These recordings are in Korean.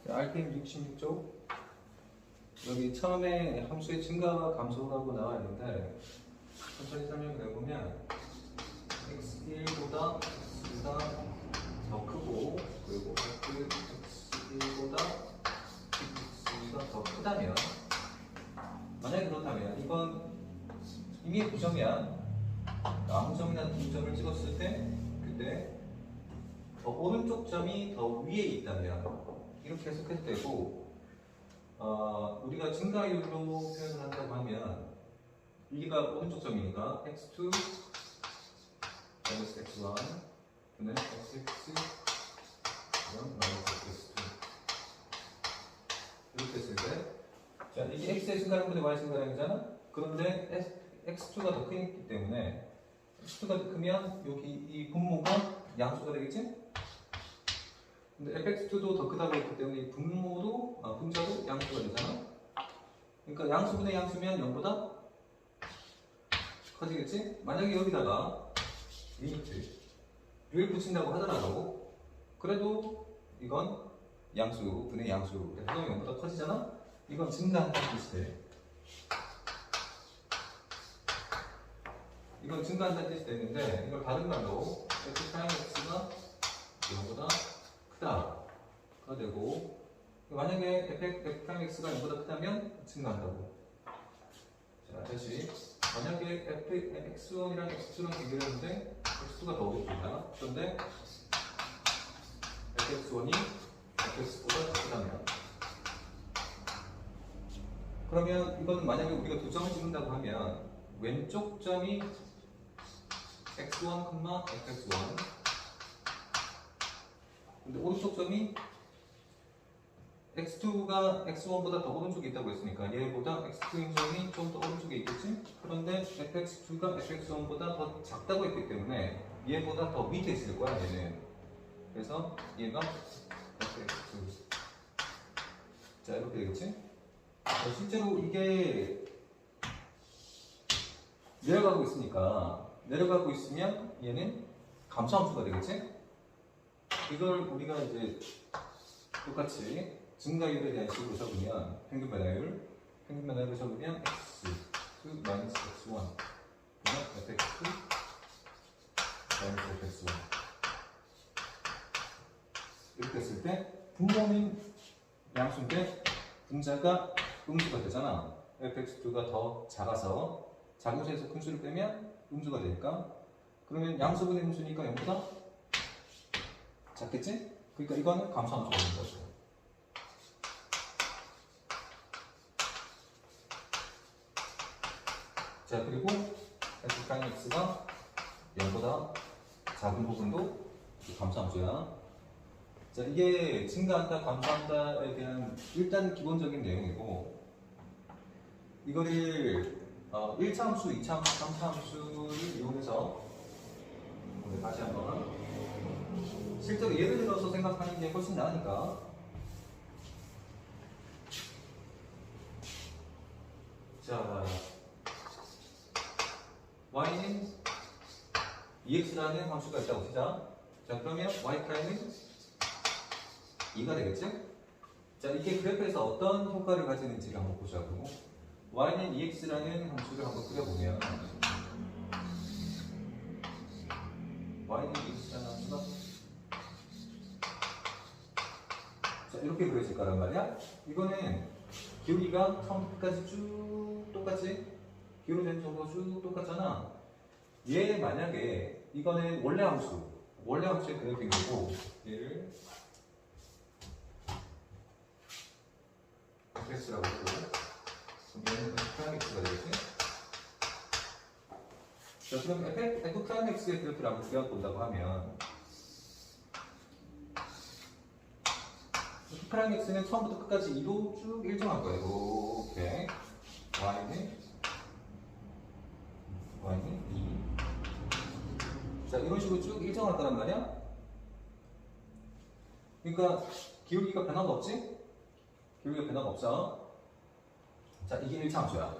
RPM 66쪽 여기 처음에 함수의 증가와 감소라고 나와 있는데 천천히 설명을 해보면 x1보다 x가 더 크고 그리고 x1보다 x가 더 크다면 만약에 그렇다면 이건 이미 부정이야. 아무 점이나 두 점을 찍었을 때 그때 더 오른쪽 점이 더 위에 있다면 이렇게 해석해도 되고 우리가 증가율로 표현을 한다고 하면 여기가 오른쪽 점이니까 x2 마이너스 x1 그다음에 xx 1 마이너스 x2 이렇게 했을 때 자, 이게 x의 증가량보다 y 증가량이잖아? 그런데 x2가 더 크기 때문에 x2가 더 크면 여기 이 분모가 양수가 되겠지? 근데 fx2도 더 크다고 했기 때문에 이 분모도, 분자도 양수가 되잖아? 그러니까 양수분의 양수면 0보다 커지겠지? 만약에 여기다가 리미트를 붙인다고 하더라도 그래도 이건 양수분의 양수 그래서 0보다 커지잖아? 이건 증가한다는 뜻이 돼. 이건 증가한다는 뜻이 되는데 이걸 다른 말로 f'(x가 0보다 크다가 되고 만약에 f'x가 0보다 크다면 증가한다고. 자 다시 만약에 x1이랑 x2랑 비교했는데 x2가 더 오른쪽이다. 그런데 fx1이 fx보다 더 크다면 그러면 이거는 만약에 우리가 두 점을 찍는다고 하면 왼쪽 점이 x1, fx1 근데 오른쪽 점이 x2가 x1보다 더 오른쪽에 있다고 했으니까 얘보다 x2인 점이 좀 더 오른쪽에 있겠지? 그런데 fx2가 fx1보다 더 작다고 했기 때문에 얘보다 더 밑에 있을 거야 얘는. 그래서 얘가 fx2 자 이렇게 되겠지? 실제로 이게 내려가고 있으니까 내려가고 있으면 얘는 감소함수가 되겠지? 이걸 우리가 이제 똑같이 증가율에 대한 식으로 적으면 평균 변화율을 적으면 x2 마이너스 x1 fx2 마이너스 fx1 이렇게 했을 때 분모는 양수인데 분자가 음수가 되잖아. fx2가 더 작아서 작은 수에서 큰 수를 빼면 음수가 되니까 그러면 양수분의 음수니까 0보다 작겠지? 그러니까 이거는 감소함수가 되는 거죠. 자 그리고 f'x가 0보다 작은 부분도 감소함수야. 자 이게 증가한다 감소한다에 대한 일단 기본적인 내용이고 이거를 1차 함수, 2차 함수, 3차 함수를 이용해서 다시 한번 실제로 예를 들어서 생각하는 게 훨씬 나으니까 자 y는 ex라는 함수가 있다고 치자. 자 그러면 y''은 2가 되겠지? 자 이게 그래프에서 어떤 효과를 가지는지를 한번 보자고. y는 ex라는 함수를 한번 그려보면 y는 ex라는 함수가 자 이렇게 그려질 거란 말이야. 이거는 기울기가 처음부터 끝까지 쭉 똑같이 기울어진 정도 쭉 똑같잖아. 얘 만약에 이거는 원래 함수의 그래프이고 얘를 fx라고 하고 얘는 f'x가 되겠지? 자 그럼 f'x의 그래프를 한번 그려본다고 하면 f'x는 처음부터 끝까지 2로 쭉 일정할 거예요. 이렇게 y는 2 자 이런 식으로 쭉 일정할 거란 말이야. 그러니까 기울기가 변화가 없지? 기울기가 변화가 없어. 자 이게 1차 함수야.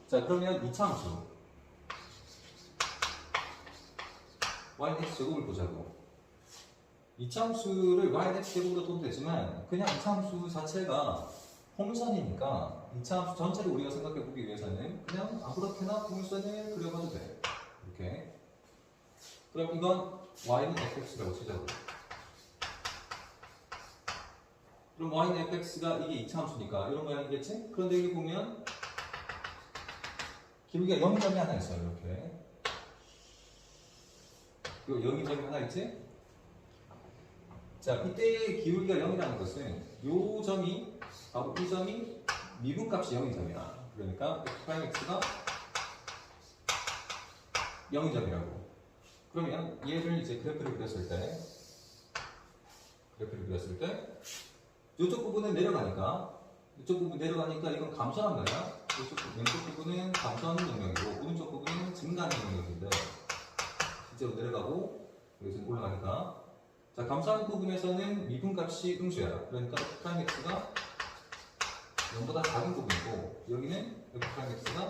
자 그러면 2차 함수 y는 x제곱을 보자고. 이차함수를 ynet 제곱으로 둬도 되지만 그냥 이차함수 자체가 홈선이니까 이차함수 전체를 우리가 생각해 보기 위해서는 그냥 아무렇게나 곡선을 그려봐도 돼. 이렇게. 그럼 이건 y는 fx라고 치자고. 그럼 y는 fx가 이게 이차함수니까 이런 모양이겠지? 그런데 여기 보면 기울기가 0점이 하나 있어요. 이렇게. 그리고 0점이 하나 있지? 자, 이때의 기울기가 0이라는 것은 요 점이 바로 이 점이 미분값이 0인 점이야. 그러니까 f'x가 0인 점이라고. 그러면 얘를 이제 그래프를 그렸을 때 이쪽 부분은 내려가니까 이건 감소한 거야. 왼쪽 부분은 감소하는 영역이고 오른쪽 부분은 증가하는 영역인데 실제로 내려가고 여기서 올라가니까 자, 감소한 부분에서는 미분값이 음수야. 그러니까 f'x가 0보다 작은 부분이고 여기는 f'x가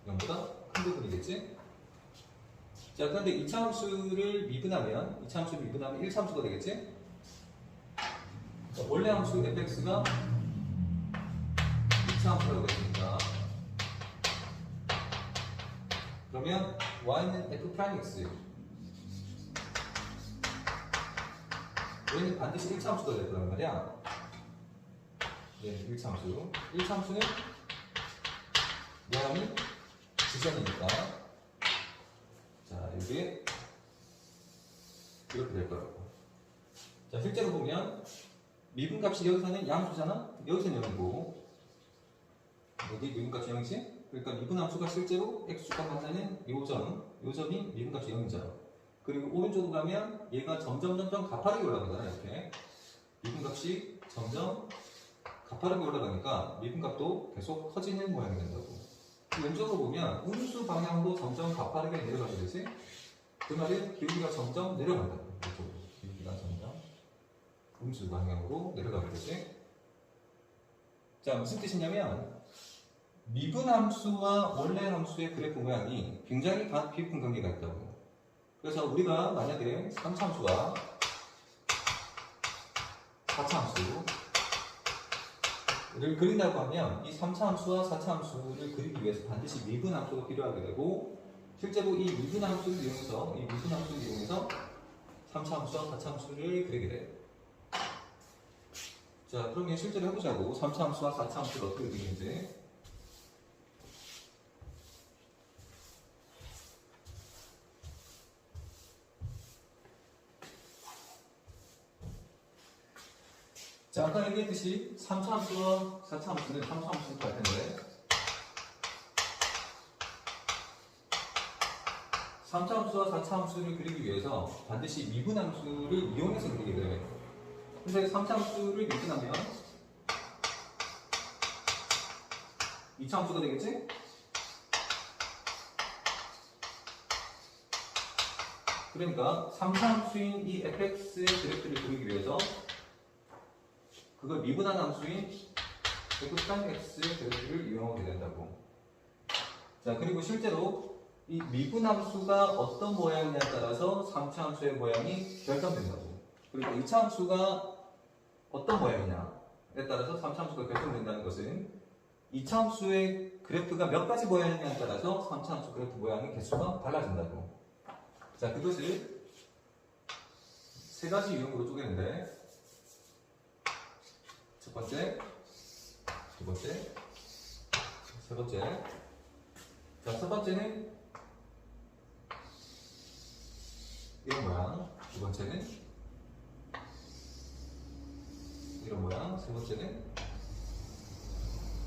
0보다 큰 부분이겠지? 자, 그런데 이차함수를 미분하면 1차함수가 되겠지? 자, 원래 함수 fx가 2차함수라고 했으니까 그러면 y는 f'x 얘는 반드시 1차함수가 될 거란 말이야. 얘는 1차함수. 1차함수는 모양이 지점이니까 자, 이게 이렇게 될 거라고. 자, 실제로 보면 미분값이 여기서는 양수잖아? 여기서는 0이고 여기 미분값이 0이지? 그러니까 미분함수가 실제로 x축과 만나는 요점이 미분값이 0이죠. 그리고 오른쪽으로 가면 얘가 점점 가파르게 올라가잖아. 이렇게 미분값이 점점 가파르게 올라가니까 미분값도 계속 커지는 모양이 된다고. 왼쪽으로 보면 음수 방향으로 점점 가파르게 내려가게 되지. 그 말은 기울기가 점점 내려간다고. 이쪽으로 기울기가 점점 음수 방향으로 내려가게 되지. 자, 무슨 뜻이냐면 미분함수와 원래 함수의 그래프 모양이 굉장히 비슷한 관계가 있다고. 그래서 우리가 만약에 3차함수와 4차함수를 그린다고 하면 이 3차함수와 4차함수를 그리기 위해서 반드시 미분함수가 필요하게 되고 실제로 이 미분함수를 이용해서 3차함수와 4차함수를 그리게 돼. 자, 그러면 실제로 해보자고. 3차함수와 4차함수를 어떻게 그리는지. 자, 아까 얘기했듯이 3차함수와 4차함수는 3차함수일 것 같은데 3차함수와 4차함수를 그리기 위해서 반드시 미분함수를 이용해서 그리게 돼. 근데 3차함수를 미분하면 2차함수가 되겠지? 그러니까 3차함수인 이 fx의 그래프를 그리기 위해서 그걸 미분한 함수인 f'x의 그래프를 이용하게 된다고. 자, 그리고 실제로 이 미분함수가 어떤 모양이냐에 따라서 3차 함수의 모양이 결정된다고. 그리고 2차 함수가 어떤 모양이냐에 따라서 3차 함수가 결정된다는 것은 2차 함수의 그래프가 몇 가지 모양이냐에 따라서 3차 함수 그래프 모양의 개수가 달라진다고. 자, 그것을 세 가지 유형으로 쪼개는데 첫 번째, 두 번째, 세 번째. 자, 첫 번째는 이런 모양, 두 번째는 이런 모양, 세 번째는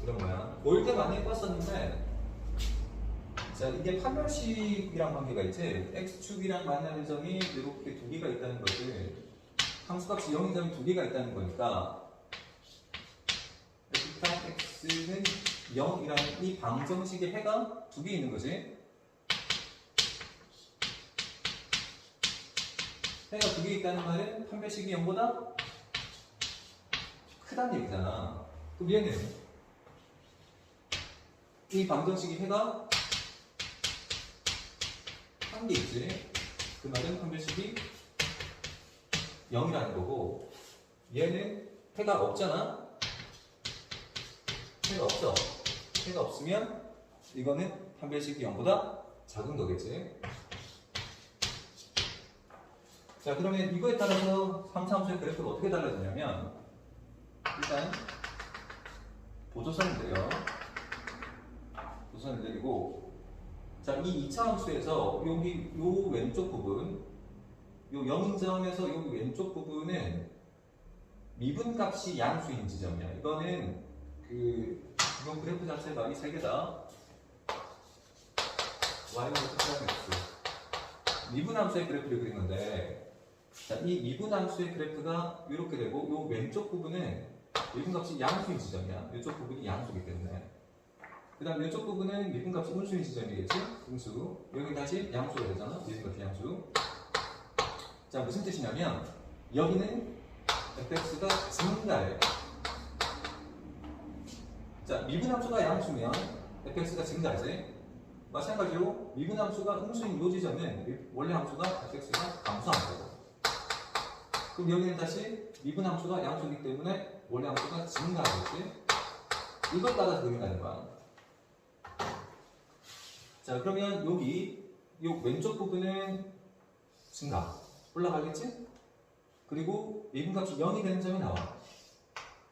이런 모양. 보일 때 많이 봤었는데, 자, 이게 판별식이랑 관계가 있지. x축이랑 만나는 점이 이렇게 두 개가 있다는 것을 함수값이 0인 점이 두 개가 있다는 거니까 x는 0이라는 이 방정식의 해가 두 개 있는 거지. 해가 두 개 있다는 말은 판별식이 0보다 크다는 얘기잖아. 그럼 얘는 이 방정식의 해가 한 개 있지. 그 말은 판별식이 0이라는 거고, 얘는 해가 없잖아? 해가 없어. 해가 없으면 이거는 판별식이 0보다 작은 거겠지. 자, 그러면 이거에 따라서 3차 함수의 그래프가 어떻게 달라지냐면, 일단 보조선을 내려. 보조선을 내리고, 자, 이 2차 함수에서 여기 요 왼쪽 부분, 요 0인점에서 여기 왼쪽 부분은 미분값이 양수인 지점이야. 이거는 이건 그래프 자체가 이 세 개다. y는 x. 미분함수의 그래프를 그린 건데, 자, 이 미분함수의 그래프가 이렇게 되고, 요 왼쪽 부분은 미분값이 양수인 지점이야. 이쪽 부분이 양수이기 때문에. 그 다음 이쪽 부분은 미분값이 음수인 지점이겠지? 음수. 여기 다시 양수가 되잖아. 미분값이 양수. 자, 무슨 뜻이냐면 여기는 fx가 증가해. 자, 미분함수가 양수면 fx가 증가하지. 마찬가지로 미분함수가 음수인 요 지점은 원래 함수가 fx가 감소한 거고. 그럼 여기는 다시 미분함수가 양수이기 때문에 원래 함수가 증가하겠지. 이걸 따라서 그린다는 거야. 자, 그러면 여기 요 왼쪽 부분은 증가 올라가겠지? 그리고 미분값이 0이 되는 점이 나와.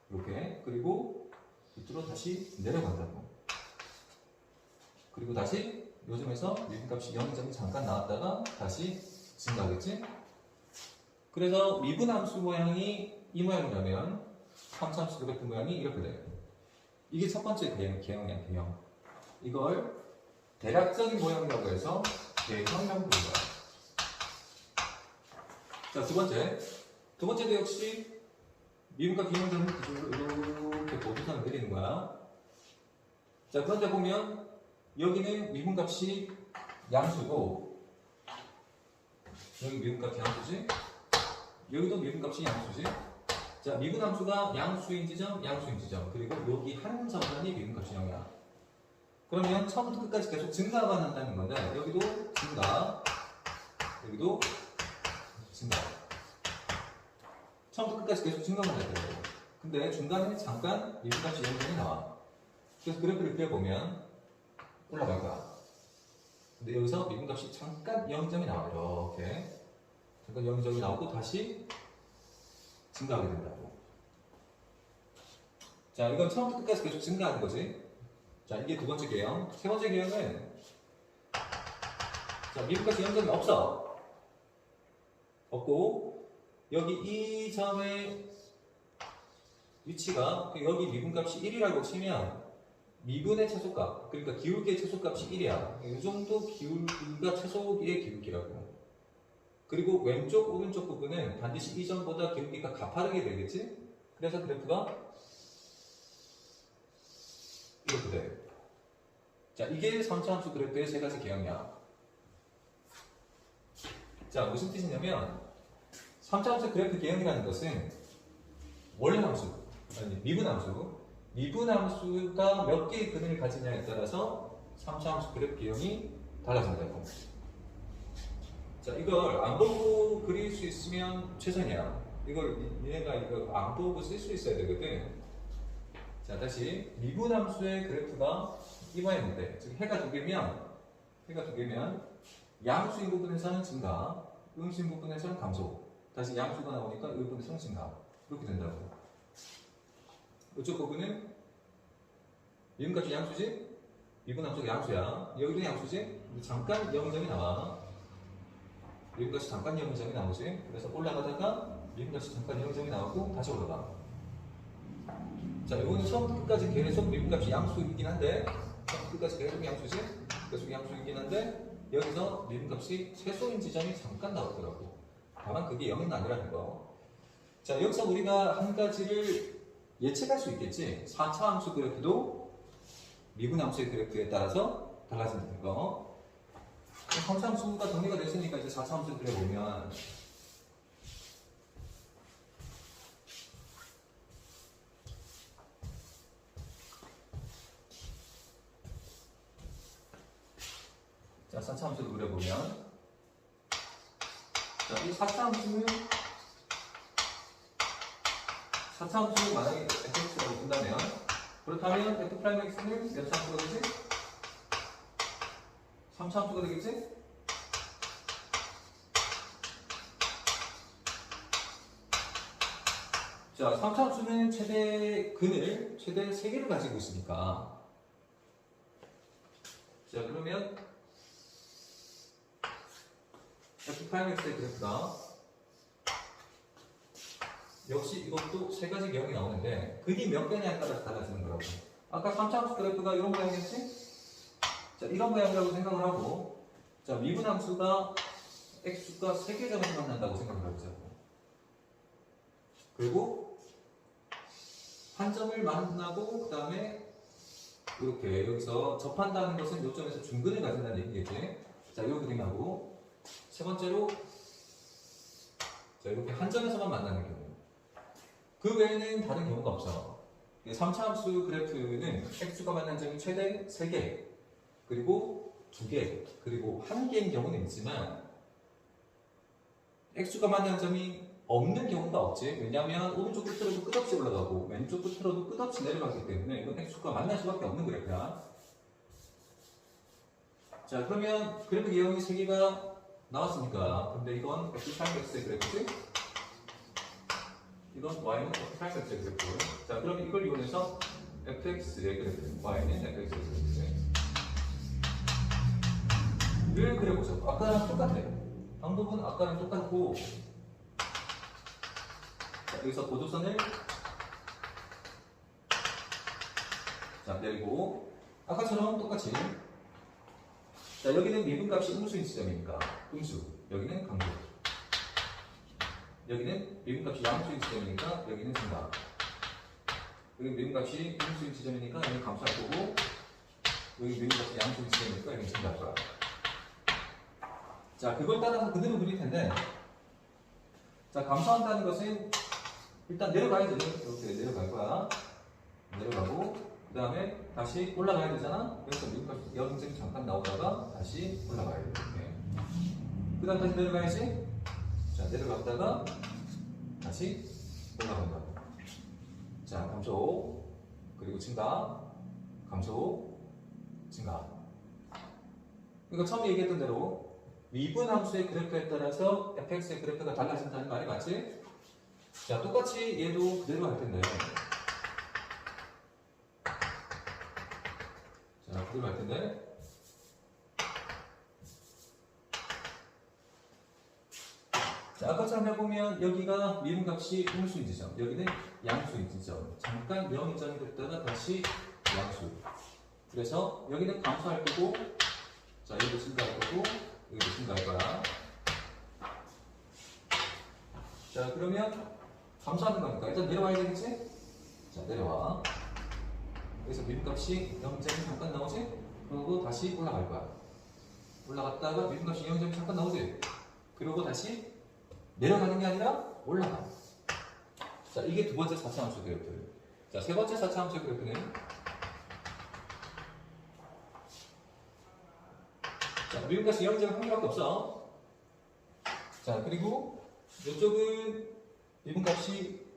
이렇게. 그리고 밑으로 다시 내려간다고. 그리고 다시 요점에서 미분값이 0인 점이 잠깐 나왔다가 다시 증가하겠지? 그래서 미분함수 모양이 이 모양이라면 3차함수 그래프 모양이 이렇게 돼요. 이게 첫 번째 개형이야, 개형. 이걸 대략적인 모양이라고 해서 개형이라고 부르는 거야. 자, 두 번째도 역시 미분값 기형점을 기준으로 이렇게 보조선을 내리는 거야. 자, 그런데 보면 여기는 미분값이 양수고, 여기 미분값이 양수지, 여기도 미분값이 양수지. 자, 미분함수가 양수인 지점, 양수인 지점, 그리고 여기 한 점선이 미분값이 0이야. 그러면 처음부터 끝까지 계속 증가만 한다는 건데, 여기도 증가, 여기도 증가. 처음부터 끝까지 계속 증가만 할 거예요. 근데 중간에 잠깐 미분값이 0점이 나와. 그래서 그래프를 그려보면 올라갈 거야. 근데 여기서 미분값이 잠깐 0점이 나와. 이렇게. 잠깐 0점이 나오고 다시 증가하게 된다고. 자, 이건 처음부터 끝까지 계속 증가하는 거지. 자, 이게 두 번째 개형. 세 번째 개형은, 자, 미분값이 0점이 없고, 여기 이 점의 위치가, 여기 미분값이 1이라고 치면, 미분의 최소값, 그러니까 기울기의 최소값이 1이야. 이 정도 기울기가 최소의 기울기라고. 그리고 왼쪽, 오른쪽 부분은 반드시 이 점보다 기울기가 가파르게 되겠지? 그래서 그래프가 이렇게 돼. 자, 이게 3차 함수 그래프의 세 가지 개형이야. 자, 무슨 뜻이냐면 3차 함수 그래프 개형이라는 것은 원래 함수, 아니 미분함수가 몇 개의 근을 가지냐에 따라서 3차 함수 그래프 개형이 달라진다고. 자, 이걸 안 보고 그릴 수 있으면 최선이야. 이걸 얘가 이거 안 보고 쓸 수 있어야 되거든. 자, 다시 미분함수의 그래프가 이 모양인데, 즉 해가 두 개면 양수인 부분에서는 증가, 음수인 부분에서는 감소. 다시 양수가 나오니까 이 부분에서는 증가. 이렇게 된다고. 이쪽 부분은 미분값이 양수지? 미분함수가 양수야. 여기도 양수지? 잠깐 0점이 나와. 미분값이 잠깐 0점이 나오지? 그래서 올라가다가 미분값이 잠깐 0점이 나오고 다시 올라가. 자, 이거는 처음부터 끝까지 계속 미분값이 양수이긴 한데, 처음부터 끝까지 계속 양수지? 계속 양수이긴 한데, 여기서 미분값이 최소인 지점이 잠깐 나오더라고. 다만 그게 0은 아니라는 거. 자, 여기서 우리가 한 가지를 예측할 수 있겠지? 4차 함수 그래프도 미분함수의 그래프에 따라서 달라진다는 거. 3차 함수가 정리가 됐으니까 이제 4차 함수 그려보면, 자, 4차 함수를 그려보면, 자, 이 4차 함수는 4차함수 만약에 fx라고 본다면 그렇다면 f'x는 몇 차함수가 되지? 3차함수가 되겠지? 자, 3차함수는 최대 3개를 가지고 있으니까 자, 그러면 f'x의 그래프가 역시 이것도 세 가지 기형이 나오는데 근이 몇 개냐에 따라서 달라지는 거라고. 아까 3차함수 그래프가 이런 모양이었지? 자, 이런 모양이라고 생각을 하고 자, 미분함수가 x수가 3개 점에서 만난다고 생각을 해보자고. 그리고 한 점을 만나고 그 다음에 이렇게 여기서 접한다는 것은 이 점에서 중근을 가진다는 얘기겠지. 자, 이 그림하고 세 번째로 자, 이렇게 한 점에서만 만나는 경우. 그 외에는 다른 경우가 없어. 3차 함수 그래프는 x수가 만난 점이 최대 3개, 그리고 2개, 그리고 1개인 경우는 있지만 x수가 만난 점이 없는 경우가 없지. 왜냐하면 오른쪽 끝으로도 끝없이 올라가고 왼쪽 끝으로도 끝없이 내려가기 때문에 이건 x수가 만날 수밖에 없는 그래프야. 자, 그러면 그래프 기형이 3개가 나왔으니까 근데 이건 f'(x의 그래프지? 이건 y는 f'(x의 그래프. 자, 그럼 이걸 이용해서 fx의 그래프, y는 fx의 그래프를 그려보죠. 아까랑 똑같아. 방법은 아까랑 똑같고 자, 여기서 보조선을 자, 내리고 아까처럼 똑같이 자, 여기는 미분값이 음수인 지점이니까 음수, 여기는 강조. 여기는 미분값이 양수인 지점이니까 여기는 증가. 여기 미분값이 음수인 지점이니까 여기는 감소할 거고 여기 미분값이 양수인 지점이니까 여기는 증가할 거야. 자, 그걸 따라서 그대로 그릴 텐데 자, 감소한다는 것은 일단 내려가야지. 이렇게 내려갈 거야. 내려가고 그 다음에 다시 올라가야 되잖아. 여기서 미분값이 여름쯤 잠깐 나오다가 다시 올라가야 돼. 그 다음 다시 내려가야지. 자, 내려갔다가 다시 올라간다. 자, 감소 그리고 증가, 감소, 증가. 이거 처음에 얘기했던 대로 미분함수의 그래프에 따라서 fx의 그래프가 달라진다는 말이 맞지? 자, 똑같이 얘도 그대로 할 텐데. 자, 그대로 할 텐데. 자, 아까처럼 해보면 여기가 미분값이 음수인 지점, 여기는 양수인 지점. 잠깐 0점이 됐다가 다시 양수. 그래서 여기는 감소할 거고, 자, 여기도 증가할 거고, 여기도 증가할 거야. 자, 그러면 감소하는 거니까 일단 내려와야 되겠지? 자, 내려와. 여기서 미분값이 0점이 잠깐 나오지? 그리고 다시 올라갈 거야. 올라갔다가 미분값이 0점이 잠깐 나오지? 그리고 다시 내려가는 게 아니라 올라가. 자, 이게 두 번째 4차 함수 그래프. 자, 세 번째 4차 함수 그래프는 자, 미분값이 0점이 한 개밖에 없어. 자, 그리고 이쪽은 미분값이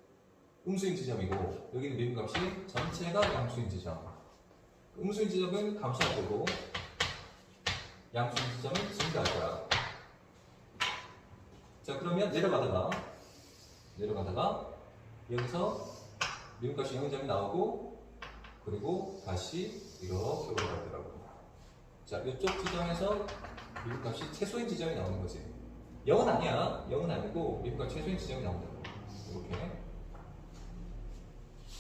음수인 지점이고 여기는 미분값이 전체가 양수인 지점. 음수인 지점은 감소할 거고 양수인 지점은 증가할 거야. 자, 그러면 내려가다가 여기서 미분값이 0점이 나오고 그리고 다시 이렇게 올라가더라고. 자, 이쪽 지점에서 미분값이 최소인 지점이 나오는 거지. 0은 아니야. 0은 아니고 미분값 최소인 지점이 나온다고. 이렇게.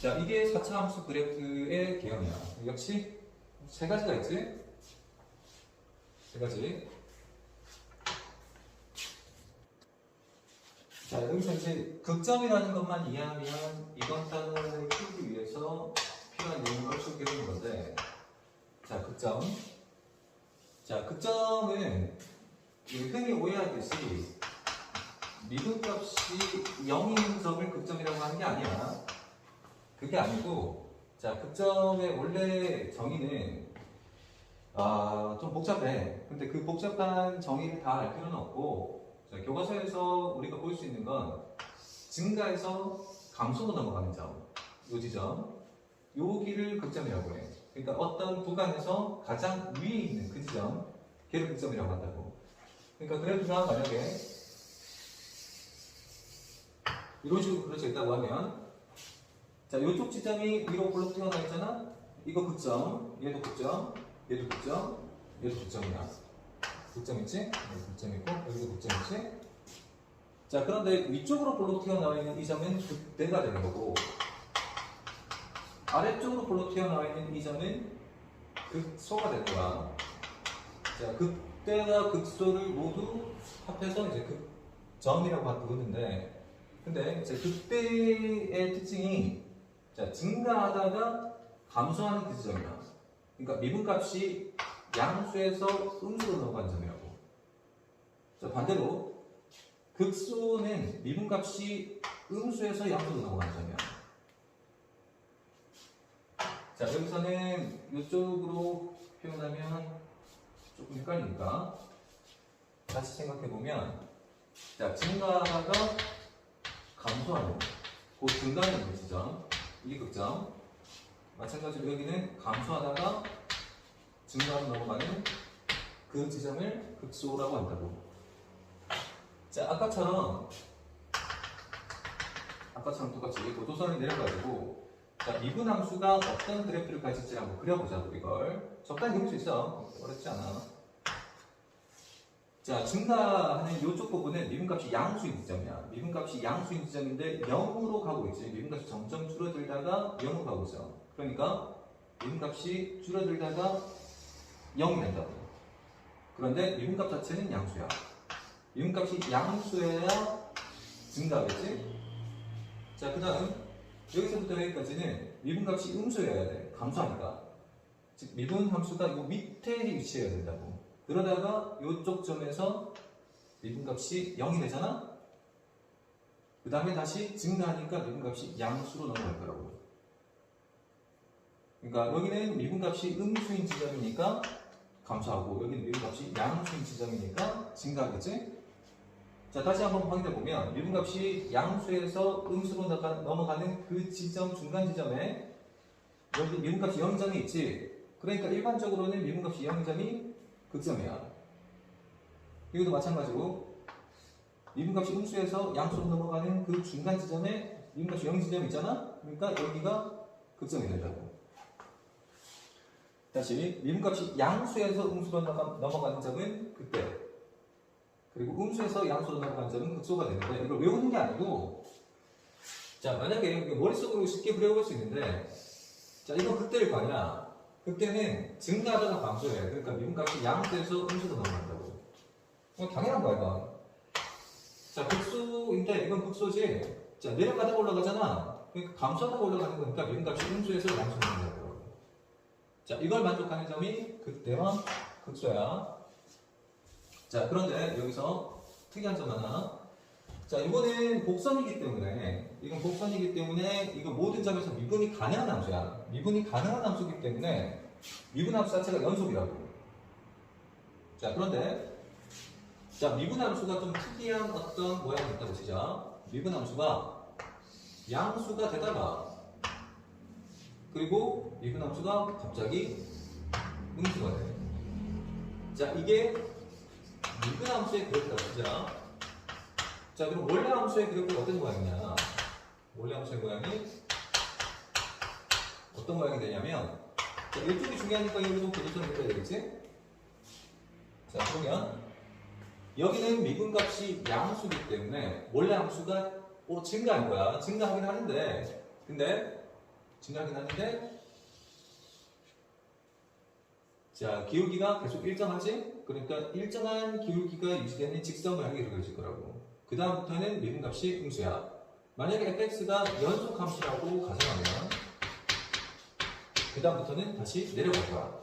자, 이게 4차 함수 그래프의 개형이야. 역시 세 가지가 있지? 세 가지. 자, 여기서 이제 극점이라는 것만 이해하면 이번 단어를 풀기 위해서 필요한 내용을 소개해주는 건데, 자, 극점. 자, 극점은 흔히 오해하듯이 미분값이 0인 점을 극점이라고 하는 게 아니야. 그게 아니고, 자, 극점의 원래 정의는 좀 복잡해. 근데 그 복잡한 정의를 다 알 필요는 없고, 자, 교과서에서 우리가 볼 수 있는 건 증가에서 감소로 넘어가는 점, 요 지점, 여기를 극점이라고 해. 그러니까 어떤 구간에서 가장 위에 있는 그 지점, 걔를 극점이라고 한다고. 그러니까 그래프가 만약에 이런 식으로 그려져 있다고 하면, 자, 이쪽 지점이 위로 볼록 튀어나와 있잖아? 이거 극점, 얘도 극점, 얘도 극점, 얘도 극점이야. 극점 있지? 여기 극점 있고, 여기도 극점 있지? 자, 그런데 위쪽으로 볼록 튀어나와 있는 이 점은 극대가 되는 거고, 아래쪽으로 볼록 튀어나와 있는 이 점은 극소가 될 거야. 자, 극대와 극소를 모두 합해서 이제 극점이라고 부르는데, 근데 이제 극대의 특징이, 자, 증가하다가 감소하는 그 지점이야. 그러니까 미분값이 양수에서 음수로 넘어가는 점이라고. 자, 반대로 극소는 미분값이 음수에서 양수로 넘어가는 점이야. 자, 여기서는 이쪽으로 표현하면 조금 헷갈리니까 다시 생각해보면, 자, 증가하다가 감소하는 그 중간에 있는 지점, 이게 극점. 마찬가지로 여기는 감소하다가 증가로 넘어가는 그 지점을 극소라고 한다고. 자, 아까처럼 똑같이 도도선을 내려가지고, 자, 미분함수가 어떤 그래프를 가질지 한번 그려보자고. 이걸 적당히 그릴 수 있어. 어렵지 않아. 자, 증가하는 이쪽 부분은 미분값이 양수인 지점이야. 미분값이 양수인 지점인데 0으로 가고 있지. 미분값이 점점 줄어들다가 0으로 가고 있어. 그러니까 미분값이 줄어들다가 0이 된다고. 그런데 미분값 자체는 양수야. 미분값이 양수여야 증가하겠지? 자, 그 다음 여기서부터 여기까지는 미분값이 음수여야 돼. 감소하니까. 즉 미분함수가 이 밑에 위치해야 된다고. 그러다가 이쪽 점에서 미분값이 0이 되잖아? 그 다음에 다시 증가하니까 미분값이 양수로 넘어갈 거라고. 그러니까 여기는 미분값이 음수인 지점이니까 감소하고, 여기는 미분값이 양수인 지점이니까 증가하겠지? 자, 다시 한번 확인해 보면 미분값이 양수에서 음수로 넘어가는 그 지점, 중간 지점에 여기 미분값이 0점이 있지? 그러니까 일반적으로는 미분값이 0점이 극점이야. 여기도 마찬가지로 미분값이 음수에서 양수로 넘어가는 그 중간 지점에 미분값이 0지점 있잖아? 그러니까 여기가 극점이 된다고. 다시 미분값이 양수에서 음수로 넘어가는 점은 극대, 그리고 음수에서 양수로 넘어가는 점은 극소가 되는데, 이걸 외우는 게 아니고, 자, 만약에 머릿속으로 쉽게 그려볼 수 있는데, 자, 이건 극대일 거 아니야. 극대는 증가하다가 감소해. 그러니까 미분값이 양수에서 음수로 넘어간다고. 당연한 거야, 이건. 자, 극소인데 이건 극소지. 자, 내려가다가 올라가잖아. 그러니까 감소하다가 올라가는 거니까 미분값이 음수에서 양수로 넘어간다고. 자, 이걸 만족하는 점이 극대와 극소야. 자, 그런데 여기서 특이한 점 하나. 자, 이거는 곡선이기 때문에, 이건 모든 점에서 미분이 가능한 함수야. 미분이 가능한 함수이기 때문에 미분함수 자체가 연속이라고. 자, 그런데 자, 미분함수가 좀 특이한 어떤 모양이 있다고 치자. 미분함수가 양수가 되다가, 그리고 미분함수가 갑자기 음수가 돼. 자, 이게 미분함수의 그래프라고 치자. 자, 그럼 원래 함수의 그래프가 어떤 모양이냐? 원래 함수의 모양이 어떤 모양이 되냐면, 자, 이쪽이 중요하니까 여기도 도도선을 그려야 되겠지? 자, 그러면 여기는 미분값이 양수이기 때문에 원래 함수가 증가한 거야. 증가하긴 하는데, 자, 기울기가 계속 일정하지? 그러니까 일정한 기울기가 유지되는 직선 모양이 그려질 거라고. 그 다음부터는 미분값이 음수야. 만약에 fx가 연속함수라고 가정하면 그 다음부터는 다시 내려갈 거야.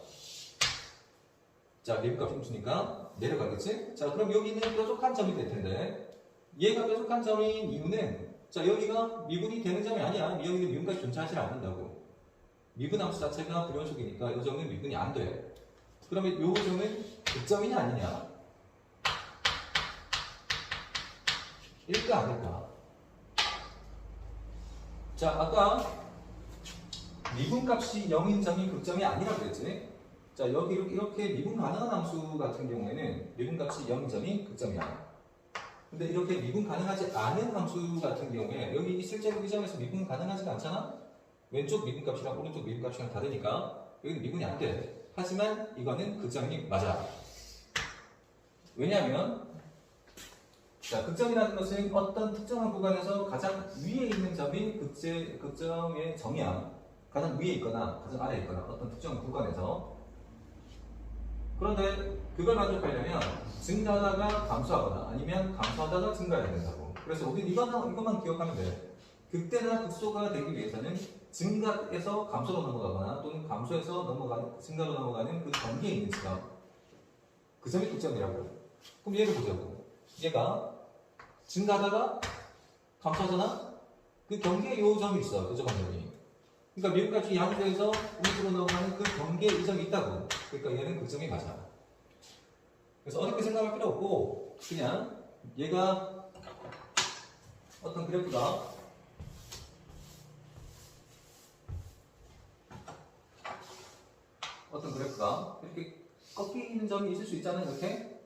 자, 미분값이 음수니까 내려가겠지? 자, 그럼 여기는 뾰족한 점이 될 텐데, 얘가 뾰족한 점인 이유는, 자, 여기가 미분이 되는 점이 아니야. 여기는 미분값이 존재하지 않는다고. 미분함수 자체가 불연속이니까 이 점은 미분이 안 돼. 그러면 이 점은 극점이냐 아니냐? 일까 아닐까? 자, 아까 미분값이 0인 점이 극점이 아니라고 그랬지? 자, 여기 이렇게 미분 가능한 함수 같은 경우에는 미분값이 0인 점이 극점이야. 근데 이렇게 미분 가능하지 않은 함수 같은 경우에 여기 실제로 이 점에서 미분 가능하지가 않잖아? 왼쪽 미분값이랑 오른쪽 미분값이랑 다르니까 여기는 미분이 안 돼. 하지만 이거는 극점이 맞아. 왜냐하면 자, 극점이라는 것은 어떤 특정한 구간에서 가장 위에 있는 점이 극점의 점이야. 가장 위에 있거나 가장 아래에 있거나 어떤 특정한 구간에서. 그런데 그걸 만족하려면 증가하다가 감소하거나 아니면 감소하다가 증가해야 된다고. 그래서 우리는 이것만 기억하면 돼. 극대나 극소가 되기 위해서는 증가에서 감소로 넘어가거나 또는 감소에서 증가로 넘어가는 그 경계에 있는 지점. 그 점이 극점이라고. 그럼 얘를 보자고. 얘가 증가하다가 감소하잖아? 그 경계에 요 점이 있어. 뾰족한 점이. 그러니까 미분값이 양수에서 우주로 넘어가는 그 경계에 이 점이 있다고. 그러니까 얘는 그 점이 맞아. 그래서 어렵게 생각할 필요 없고 그냥 얘가 어떤 그래프가 이렇게 꺾이는 점이 있을 수 있잖아요. 이렇게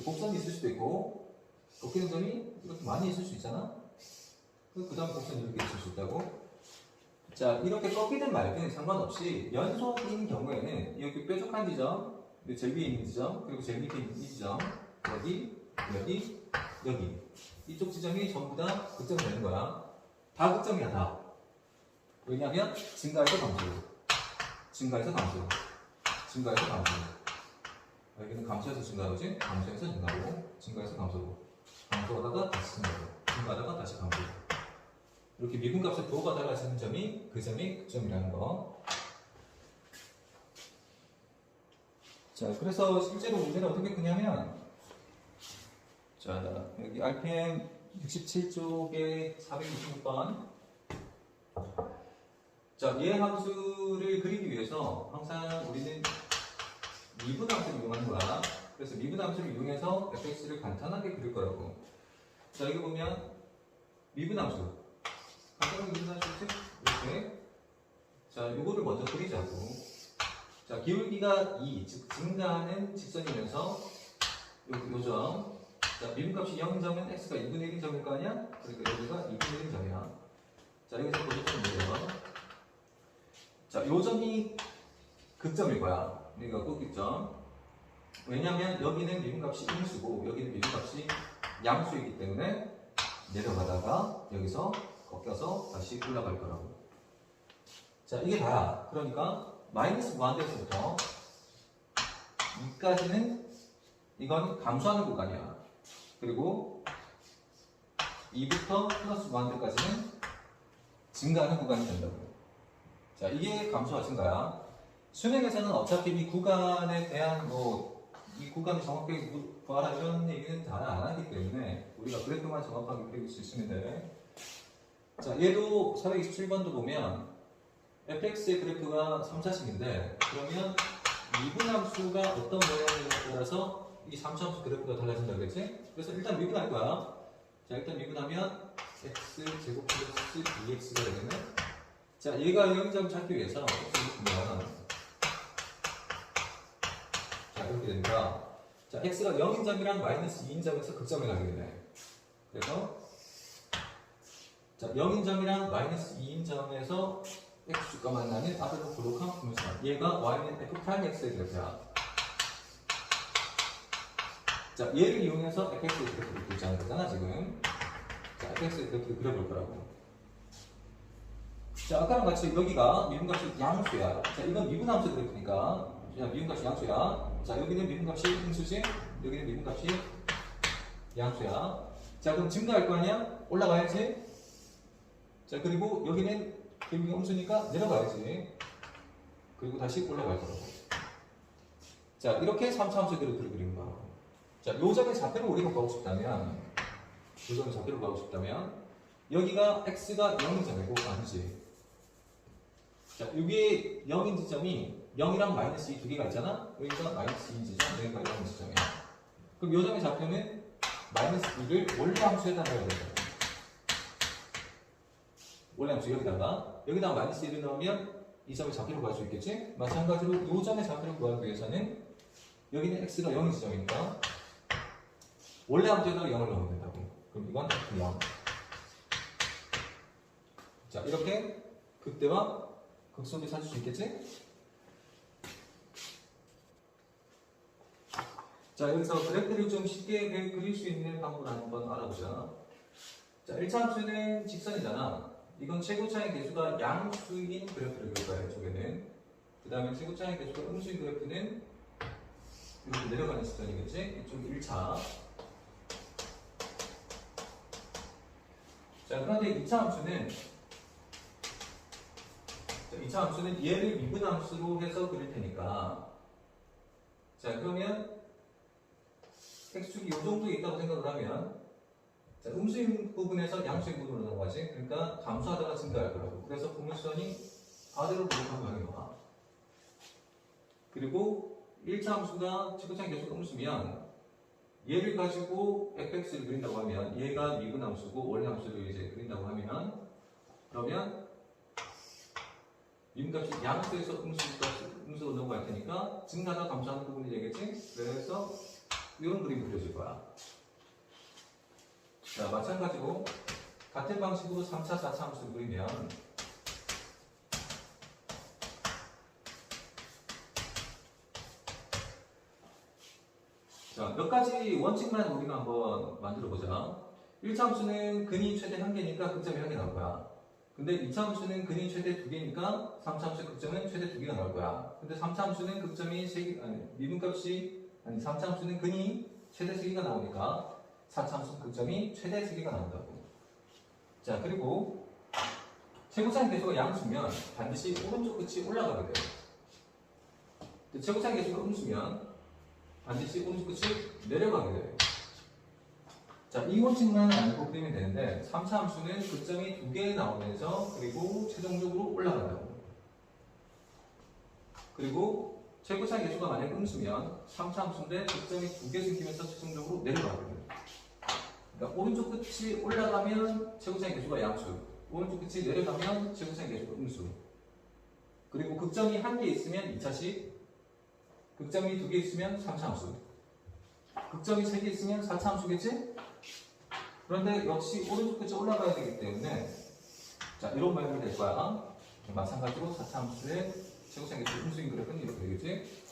곡선이 있을 수도 있고 꺾이는 점이 이렇게 많이 있을 수 있잖아. 그 다음 곡선이 이렇게 있을 수 있다고. 자, 이렇게 꺾이든 말든 상관없이 연속인 경우에는 여기 뾰족한 지점, 제일 위에 있는 지점, 그리고 제일 밑에 있는 이 지점, 여기, 이쪽 지점이 전부 다 극점이 되는 거야. 다 극점이야, 다. 왜냐하면 증가에서 감소, 증가에서 감소, 증가에서 감소. 여기는 감소에서 증가로지, 감소에서 증가로, 증가에서 감소로, 감소하다가 다시 증가로, 증가하다가 다시 감소. 이렇게 미분값을 부호가 달라지는 점이 그 점이 극점이라는 거. 자, 그래서 실제로 문제를 어떻게 푸냐면, 자, 여기 RPM 67쪽에 426번. 자, 얘 함수를 그리기 위해서 항상 우리는 미분 함수를 이용하는 거야. 그래서 미분 함수를 이용해서 fx를 간단하게 그릴 거라고. 자, 여기 보면 미분 함수. 간단하게 미분 함수지? 이렇게. 자, 요거를 먼저 그리자고. 자, 기울기가 2, 즉 증가하는 직선이면서 요점. 자, 미분값이 0점은 x가 2분의 1인 점일 거 아니야? 그러니까 여기가 2분의 1인 점이야. 자, 여기서 보여주면 돼요. 자, 요점이 극점일 거야. 그러니까 꼭극점. 왜냐하면 여기는 미분값이 인수고 여기는 미분값이 양수이기 때문에 내려가다가 여기서 꺾여서 다시 올라갈 거라고. 자, 이게 다야. 그러니까 마이너스 무한대에서부터 2까지는 이건 감소하는 구간이야. 그리고 2부터 플러스 무한대까지는 증가하는 구간이 된다고. 자, 이게 감소와 증가야. 수능에서는 어차피 이 구간에 대한 이 구간을 정확하게 구하라 이런 얘기는 다 안 하기 때문에 우리가 그래프만 정확하게 그릴 수 있으면 돼. 자, 얘도 427번도 보면 fx의 그래프가 3차식인데 그러면 미분함수가 어떤 모양이냐에 따라서 이 3차함수 그래프가 달라진다고 그랬지? 그래서 일단 미분할 거야. 자, 일단 미분하면 x제곱 플러스 2x가 되겠네. 자, 얘가 0점 찾기 위해서 x를 보면 자, 이렇게 됩니다. 자, x가 0인 점이랑 마이너스 2인 점에서 극점을 가게 되네. 그래서 자, 0인 점이랑 마이너스 2인 점에서 x가 만나는 아래로 고독한 분선. 얘가 y는 f'x의 그래프야. 자, 얘를 이용해서 fx의 그래프를 그리자는 거잖아, 지금. 자, fx의 그래프를 그려볼 거라고. 자, 아까랑 같이 여기가 미분값이 양수야. 자, 이건 미분함수 그래프니까. 자, 미분값이 양수야. 자, 여기는 미분값이 음수지? 여기는 미분값이 양수야. 자, 그럼 증가할 거 아니야? 올라가야지. 자, 그리고 여기는 기울기가 음수니까 내려가야지. 그리고 다시 올라갈 거라고. 자, 이렇게 3차 함수 그래프를 그리는 거야. 자, 요 점의 좌표를 우리가 구하고 싶다면, 여기가 x가 0인 점이고 아니지. 자, 여기에 0인 지점이 0이랑 마이너스 2 두 개가 있잖아? 여기가 마이너스 2인 지점, 여기가 0인 지점이야. 그럼 요 점의 좌표는 마이너스 2를 원래 함수에다 넣어야 된다. 원래 함수 여기다가 마이너스 1을 넣으면 이 점의 좌표를 구할 수 있겠지? 마찬가지로 이 점의 좌표를 구하기 위해서는 여기는 x가 0인 지점이니까 원래 함수에다가 0을 넣으면 된다고. 그럼 이건 F0. 자, 이렇게 극대와 극소를 찾을 수 있겠지? 자, 여기서 그래프를 좀 쉽게 그릴 수 있는 방법을 한번 알아보자. 자, 1차 함수는 직선이잖아. 이건 최고차의 개수가 양수인 그래프를 그릴 거야, 이쪽에는. 그 다음에 최고차의 개수가 음수인 그래프는 이렇게 내려가는 직선이겠지? 이쪽 1차. 자, 그런데 2차 함수는 얘를 미분함수로 해서 그릴 테니까. 자, 그러면 x축이 이 정도에 있다고 생각을 하면, 자, 음수인 부분에서 양수인 부분으로 넘어가지. 그러니까 감소하다가 증가할 거라고. 그래서 분물선이 아래로 부족한 모양이 나와. 그리고 1차 함수가 최고차의 개수가 음수면 얘를 가지고 fx를 그린다고 하면 얘가 미분함수고 원래 함수를 이제 그린다고 하면 그러면 미분값이 양수에서 음수로 넘어갈 테니까 증가하다 감소하는 부분이 되겠지. 그래서 이런 그림이 그려질 거야. 자, 마찬가지로 같은 방식으로 3차, 4차 함수를 그리면 자, 몇 가지 원칙만 우리가 한번 만들어 보자. 1차 함수는 근이 최대 1개니까 극점이 1개 나올 거야. 근데 2차 함수는 근이 최대 2개니까 3차 함수의 극점은 최대 2개가 나올 거야. 근데 3차 함수는 극점이 3개, 미분값이 3차 함수는 근이 최대 3개가 나오니까 4차 함수는 극점이 최대 3개가 나온다고. 자, 그리고 최고차의 개수가 양수면 반드시 오른쪽 끝이 올라가게 돼요. 최고차의 개수가 음수면 반드시 오른쪽 끝이 내려가게 돼요. 자, 이 원칙만 알고 그리면 되는데 3차 함수는 극점이 2개 나오면서 그리고 최종적으로 올라간다고. 그리고 최고차의 개수가 만약 음수면 3차 함수인데 극점이 2개 생기면서 최종적으로 내려가게 돼요. 그러니까 오른쪽 끝이 올라가면 최고차의 개수가 양수, 오른쪽 끝이 내려가면 최고차의 개수가 음수. 그리고 극점이 1개 있으면 2차식, 극점이 2개 있으면 3차 함수, 극점이 3개 있으면 4차 함수겠지? 그런데 역시 오른쪽 끝이 올라가야 되기 때문에 자, 이런 모양이 될 거야. 마찬가지로 4차 함수의 최고차의 개수 음수인 그래프는 이렇게 되겠지?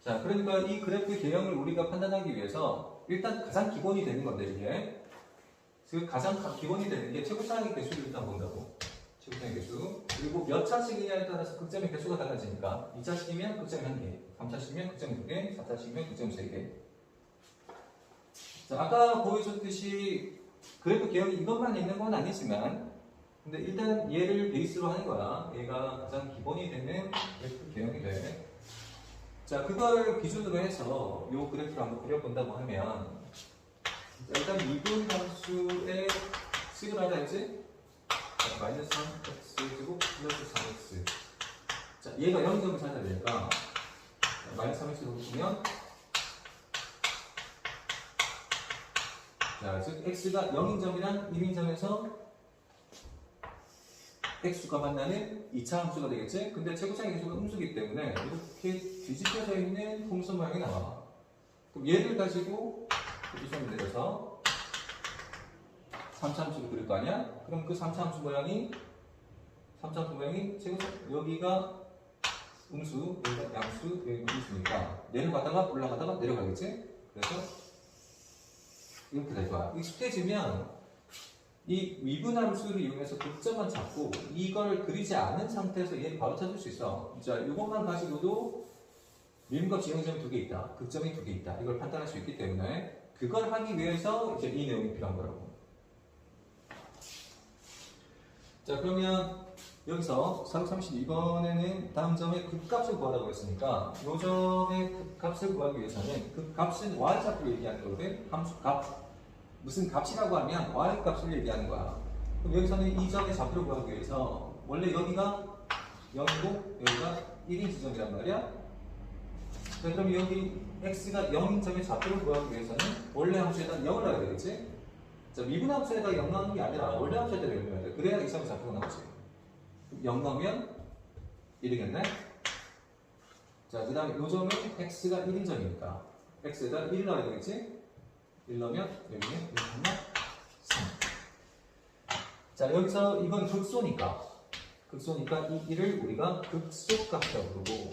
자, 그러니까 이 그래프의 개형을 우리가 판단하기 위해서 일단 가장 기본이 되는 건데 이게 그 가장 기본이 되는 게 최고차의 개수를 일단 본다고. 최고차의 개수. 그리고 몇 차식이냐에 따라서 극점의 개수가 달라지니까 2차식이면 극점이 1개, 3차식이면 극점이 2개, 4차식이면 극점이 3개. 자, 아까 보여줬듯이 그래프 개형이 이것만 있는 건 아니지만 근데 일단 얘를 베이스로 하는 거야. 얘가 가장 기본이 되는 그래프 개형이 돼. 자, 그걸 기준으로 해서 이 그래프를 한번 그려본다고 하면 자, 일단 미분함수의 식을 하자 했지? 마이너스 3x 제곱 플러스 4x. 자, 얘가 0점을 찾아야 되니까 마이너스 3x로 보면 자, 즉 x가 0인점이랑 1인점에서 x가 만나는 2차 함수가 되겠지? 근데 최고차의 개수가 음수기 때문에 이렇게 뒤집혀져 있는 풍선 모양이 나와. 그럼 얘를 가지고 포지션을 내려서 3차 함수를 그릴 거 아니야? 그럼 그 3차 함수 모양이 최고차, 여기가 음수, 여기가 양수, 여기가 음수니까 내려가다가 올라가다가 내려가겠지? 그래서 이렇게 될 거야. 익숙해지면 이 미분함수를 이용해서 극점만 잡고 이걸 그리지 않은 상태에서 얘를 바로 찾을 수 있어. 자, 이것만 가지고도 미분값이 0점이 2개 있다, 극점이 2개 있다, 이걸 판단할 수 있기 때문에 그걸 하기 위해서 이제 이 내용이 필요한 거라고. 자, 그러면 여기서 432번에는 다음 점의 극값을 구하라고 했으니까 이 점의 극값을 구하기 위해서는 그 값은 y좌표를 얘기하는 거거든. 함수 값. 무슨 값이라고 하면 y값을 얘기하는 거야. 그럼 여기서는 이 점의 좌표를 구하기 위해서 원래 여기가 0이고 여기가 1인 지점이란 말이야. 자, 그럼 여기 x가 0인 점의 좌표를 구하기 위해서는 원래 함수에다 0을 넣어야 되겠지? 자, 미분함수에다 0 넣는 게 아니라 원래 함수에다 0 넣어야 돼. 그래야 이 점이 잡히고 나오지. 0 넣으면 1이겠네? 자, 그 다음에 이 점은 x가 1인 점이니까 x에다 1 넣어야 되겠지? 1 넣으면 여기는 1, 3. 자, 여기서 이건 극소니까 이 1을 우리가 극소값이라고 부르고,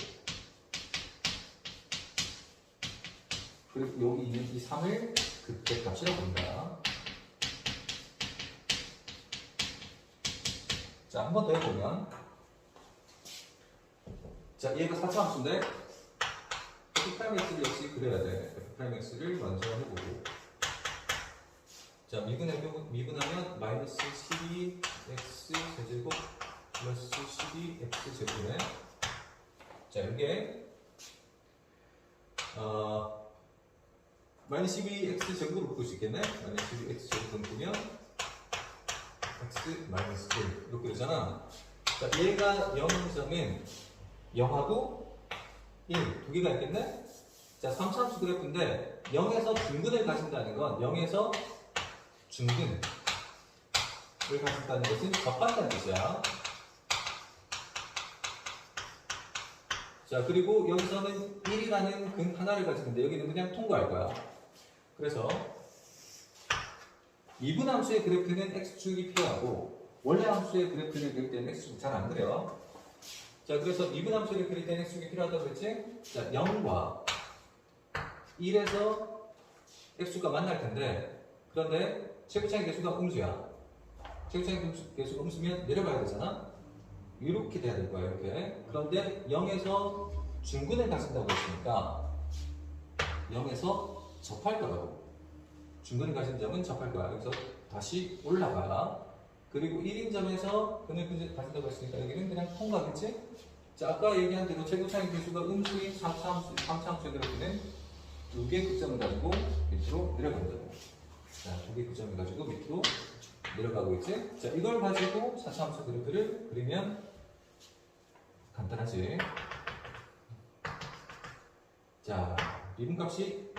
그리고 여기 있는 이 3을 극대값이라고 부른다. 자, 한 번 더 해보면, 자, 얘가 4차함수인데 F'X를 역시 그려야 돼. F'X를 먼저 해보고, 자, 미분하면 마이너스 12x 제곱 플러스 12x 제곱이네. 자, 이게 마이너스 12x 제곱으로 바꿀 수 있겠네. 마이너스 12x 제곱을 보면 x 마이너스 1 이렇게 되잖아. 자, 얘가 0점은 0하고 1 두 개가 있겠네. 자, 3차함수 그래프인데 0에서 중근을 가진다는 건 0에서 중근을 가진다는 것은 접한다는 뜻이야. 자, 그리고 여기서는 1이라는 근 하나를 가지는데 여기는 그냥 통과할 거야. 그래서 미분함수의 그래프는 x축이 필요하고 원래 함수의 그래프를 그릴 때는 x축 잘 안 그려. 자, 그래서 미분함수를 그릴 때는 x축이 필요하다고 그랬지? 자, 0과 1에서 x축과 만날 텐데, 그런데 최고차의 개수가 음수야. 최고차의 개수가 음수면 내려가야 되잖아? 이렇게 돼야 될 거야, 이렇게. 그런데 0에서 중근을 가진다고 했으니까 0에서 접할 거라고. 중근을 가진 점은 접할 거야. 그래서 다시 올라가. 그리고 1인 점에서 근을 가진다고 했으니까 여기는 그냥 통과겠지? 자, 아까 얘기한 대로 최고차의 개수가 음수인 3차함수의 그래프는 두 개의 극점을 가지고 밑으로 내려간다고. 자, 두 개의 극점을 가지고 밑으로 내려가고 있지? 자, 이걸 가지고 4차함수 그래프를 그리면 간단하지? 자, 미분값이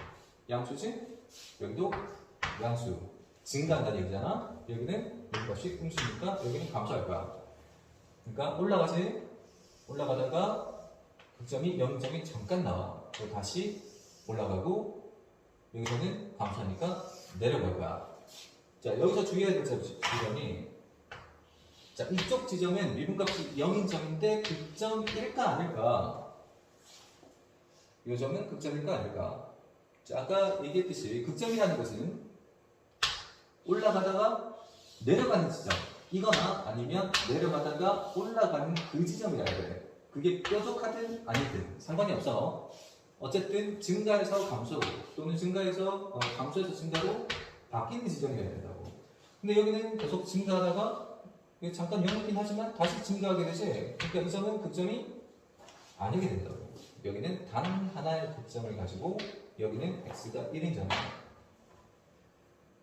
양수지? 여기도 양수. 증가한다는 얘기잖아? 여기는 미분값이 음수니까 여기는 감소할 거야. 그러니까 올라가지? 올라가다가 극점이 0점이 잠깐 나와. 그리고 다시 올라가고 여기서는 감소하니까 내려갈 거야. 자, 여기서 주의해야 될 지점이, 자, 이쪽 지점은 미분값이 0인 점인데 극점일까 아닐까? 이 점은 극점일까 아닐까? 자, 아까 얘기했듯이 극점이라는 것은 올라가다가 내려가는 지점 이거나 아니면 내려가다가 올라가는 그 지점이라 돼. 그게 뾰족하든 아니든 상관이 없어. 어쨌든 증가해서 감소로 또는 증가해서 감소해서 증가로 바뀌는 지점이어야 된다고. 근데 여기는 계속 증가하다가 잠깐 0이긴 하지만 다시 증가하게 되지. 그러니까 이 점은 극점이 아니게 된다고. 여기는 단 하나의 극점을 가지고 여기는 x가 1인 점이야.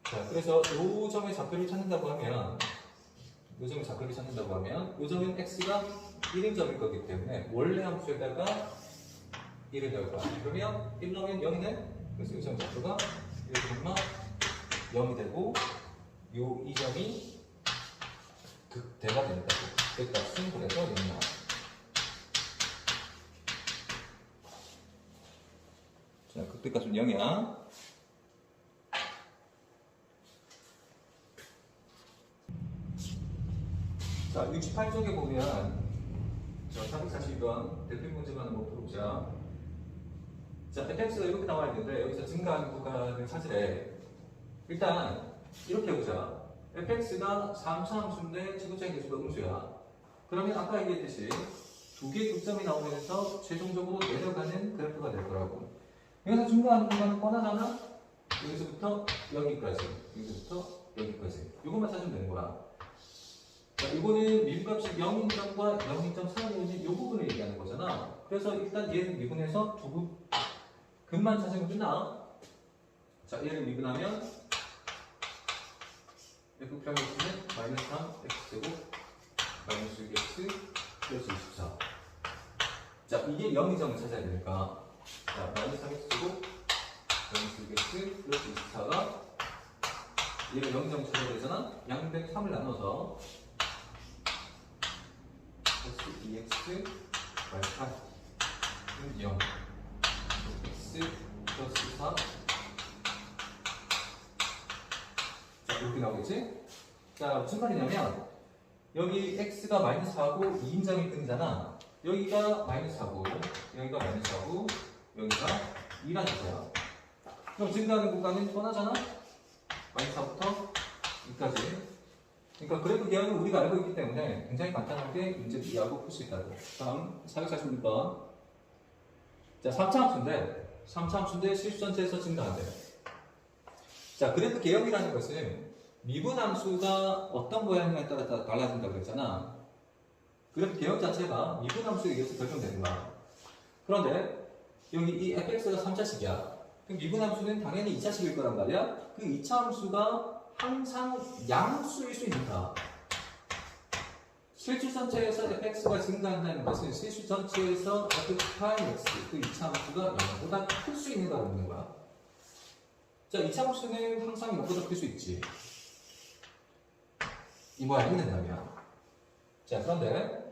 자, 그래서 이 점의 좌표를 찾는다고 하면 이 점의 좌표를 찾는다고 하면 이 점은 x가 1인 점일 거기 때문에 원래 함수에다가 1을 넣을 거야. 그러면 1 넣으면 0이네. 그래서 이 점 좌표가 1,0이 되고 이 점이 극대가 된다고. 극대값은 그래서 0 나와. 자, 극대값은 0이야. 자, 68쪽에 보면 442번 대표 문제만 한번 풀어보자. 자, fx가 이렇게 나와 있는데 여기서 증가하는 구간을 찾으래. 일단 이렇게 해보자. fx가 3차 함수인데 최고차의 개수가 음수야. 그러면 아까 얘기했듯이 두 개의 극점이 나오면서 최종적으로 내려가는 그래프가 될 거라고. 여기서 증가하는 구간은 뻔하잖아? 여기서부터 여기까지, 여기서부터 여기까지. 이것만 찾으면 되는 거야. 자, 이거는 미분값이 0인점과 0인점 사이에 있는 이 부분을 얘기하는 거잖아. 그래서 일단 얘를 미분해서 두 근만 찾으면 끝나. 자, 얘를 미분하면 F'X는 마이너스 3x제곱 마이너스 6x 플러스 24. 자, 이게 0인점을 찾아야 되니까, 자, 마이너스 3x제곱 마이너스 6x 플러스 24가 얘가 0.0가 되잖아. 양변 3을 나눠서 플러스 2x y 8은 0 x 플러스 4 자 이렇게 나오겠지? 자 무슨 말이냐면 여기 x가 마이너스 4고 2인정이 끊이잖아. 여기가 마이너스 4고 여기가 마이너스 4고 여기가 2라는 거야. 그럼 증가하는 구간은 뻔하잖아? 마이너스 4부터 2까지. 그러니까 그래프 계열은 우리가 알고 있기 때문에 굉장히 간단하게 문제를 이해하고 풀 수 있다고. 다음 446번. 자 3차 함수인데 3차 함수인데 실수 전체에서 증가한대. 자 그래프 계열이라는 것은 미분 함수가 어떤 모양에 따라 달라진다고 그랬잖아. 그래프 계열 자체가 미분 함수에 의해서 결정되는 거야. 그런데 여기 이 fx가 3차식이야. 그럼 미분 함수는 당연히 2차식일 거란 말이야. 그 2차 함수가 항상 양수일 수 있는가? 실수 전체에서 fx가 증가한다는 것은 실수 전체에서 f 프라임 x 그 2차 함수가 0보다 클 수 있는가를 묻는 거야. 자, 2차 함수는 항상 0보다 클 수 있지. 이 모양이 된다면. 자, 그런데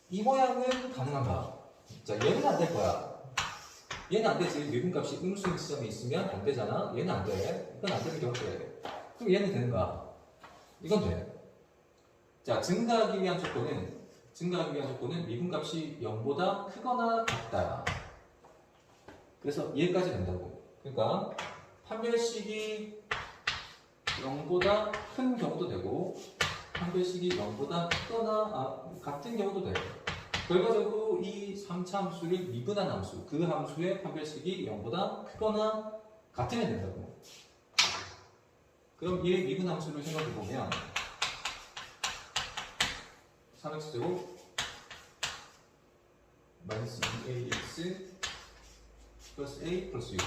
이 모양은 가능한가? 자, 얘는 안 될 거야. 얘는 안 되지. 미분값이 음수인 지점에 있으면 안 되잖아. 얘는 안 돼. 이건 안 되는 경우가 돼. 그럼 얘는 되는가? 이건 돼. 자, 증가하기 위한 조건은 미분값이 0보다 크거나 같다. 그래서 얘까지 된다고. 그러니까 판별식이 0보다 큰 경우도 되고 판별식이 0보다 크거나 같은 경우도 돼요. 결과적으로 이 3차 함수를 미분한 함수, 그 함수의 판별식이 0보다 크거나 같으면 된다고. 그럼 이 미분 함수를 생각해보면 3x제곱 마이너스 2ax 플러스 a 플러스 6.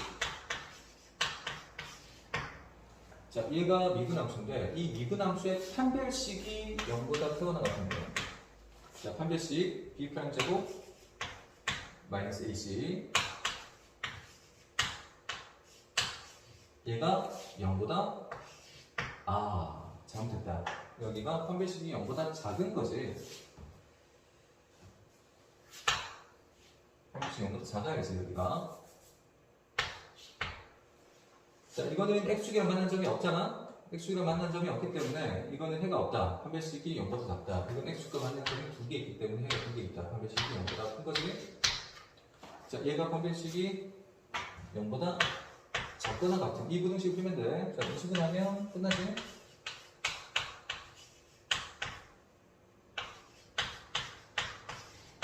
자, 얘가 미분 함수인데 이 미분 함수의 판별식이 0보다 크거나 같은 거예요. 자, 판별식 b'제곱 마이너스 ac 얘가 0보다 잘못됐다. 여기가 판별식이 0보다 작은 거지. 판별식이 0보다 작아야지 여기가. 자, 이거는 x축이랑 만난 점이 없잖아. x축이랑 만난 점이 없기 때문에 이거는 해가 없다. 판별식이 0보다 작다. 이건 x축과 만난 점이 2개 있기 때문에 해가 2개 있다. 판별식이 0보다 큰 거지. 자, 얘가 판별식이 0보다 작거나 같은 이 부등식을 풀면 돼. 자, 부등식을 하면 끝나지.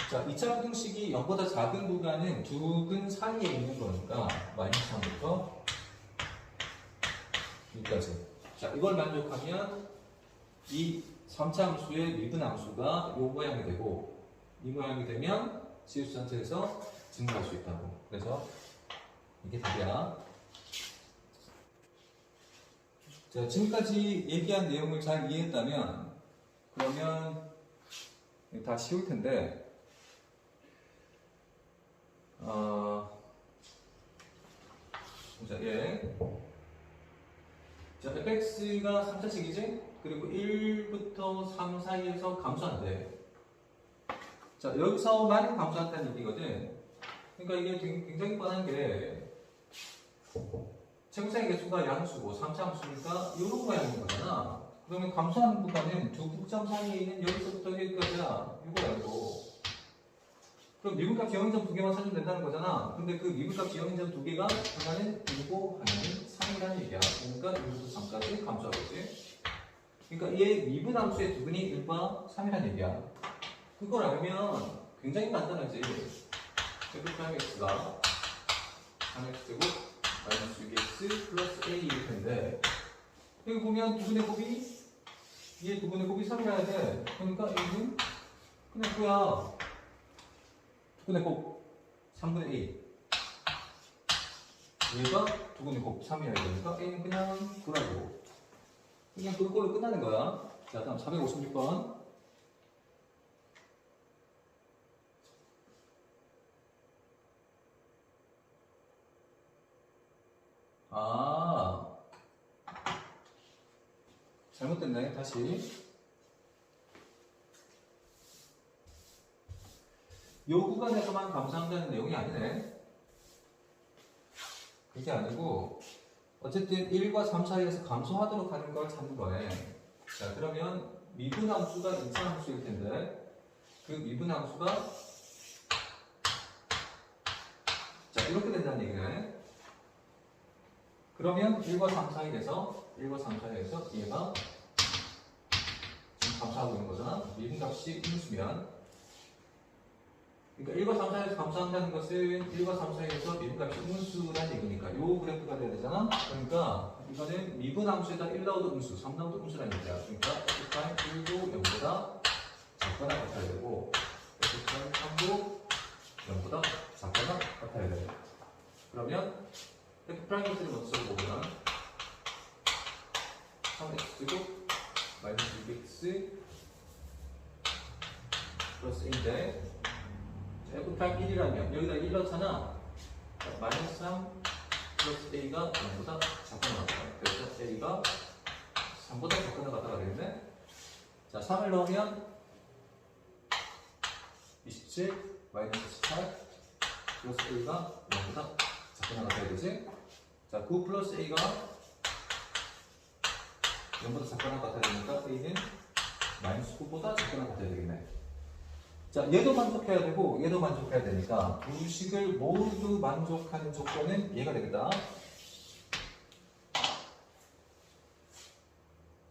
자, 2차 부등식이 0보다 작은 구간은 두 근 사이에 있는 거니까 마이너스 3부터 2까지. 자, 이걸 만족하면 이 3차 함수의 미분 함수가 이 모양이 되고 이 모양이 되면 실수 전체에서 증가할 수 있다고. 그래서 이게 답이야. 자, 지금까지 얘기한 내용을 잘 이해했다면 그러면 다 쉬울 텐데 자, fx가 3차식이지? 그리고 1부터 3 사이에서 감소한대. 자, 여기서만 감소한다는 얘기거든. 그러니까 이게 굉장히 뻔한 게 최고차의 개수가 양수고 3차 함수니까 이런 모양인 거잖아. 그러면 감소하는 구간은 두 극점 사이에 있는 여기서부터 여기까지야. 이거 말고. 그럼 미분값 지형인점 두 개만 찾으면 된다는 거잖아. 근데 그 미분값 지형인점 두 개가 하나는 1고 하나는 3이라는 얘기야. 그러니까 1부터 3까지 감소하겠지. 그러니까 얘 미분 함수의 두 근이 1과 3이라는 얘기야. 그걸 알면 굉장히 간단하지. f'x가 3x제곱 마이너스 6x 플러스 a일 텐데 여기 보면 두 근의 곱이 얘 두 근의 곱이 3이라야 돼. 그러니까 a는 그냥 그거야. 두 근의 곱 3분의 1 얘가 두 근의 곱 3이어야 되니까 a는 그냥 그거라고. 그냥 그걸로 끝나는 거야. 자, 다음 456번. 아 잘못됐네. 다시. 요 구간에서만 감소한다는 내용이 아니네. 그게 아니고 어쨌든 1과 3 사이에서 감소하도록 하는 걸 찾는 거네. 자, 그러면 미분함수가 2차 함수일 텐데 그 미분함수가 자, 이렇게 된다는 얘기네. 그러면 1과 3 사이에서 얘가 지금 감소하고 있는 거잖아. 미분값이 인수면 그러니까 1과 3 사이에서 감소한다는 것은 1과 3 사이에서 미분값이 음수라는 얘기니까 요 그래프가 돼야 되잖아. 그러니까 이거는 미분함수에다 1 넣어도 음수, 3 넣어도 음수라는 얘기야. 그러니까 F' 1도 0보다 작거나 같아야 되고 F' 3도 0보다 작거나 같아야 돼. 그러면 F'를 먼저 써보면 3x제곱 마이너스 6x 플러스 1인데 F'1이라면 여기다 1 넣잖아. 마이너스 3 플러스 a가 0보다 작거나 같다. 그래서 a가 3보다 작거나 같다가 되겠네. 자, 3을 넣으면 27 마이너스 18 플러스 a가 0보다 작거나 같아야 되지. 자, 9 플러스 a가 0보다 작거나 같아야 되니까 a는 마이너스 9보다 작거나 같아야 되겠네. 자, 얘도 만족해야 되고 얘도 만족해야 되니까 두 식을 모두 만족하는 조건은 얘가 되겠다.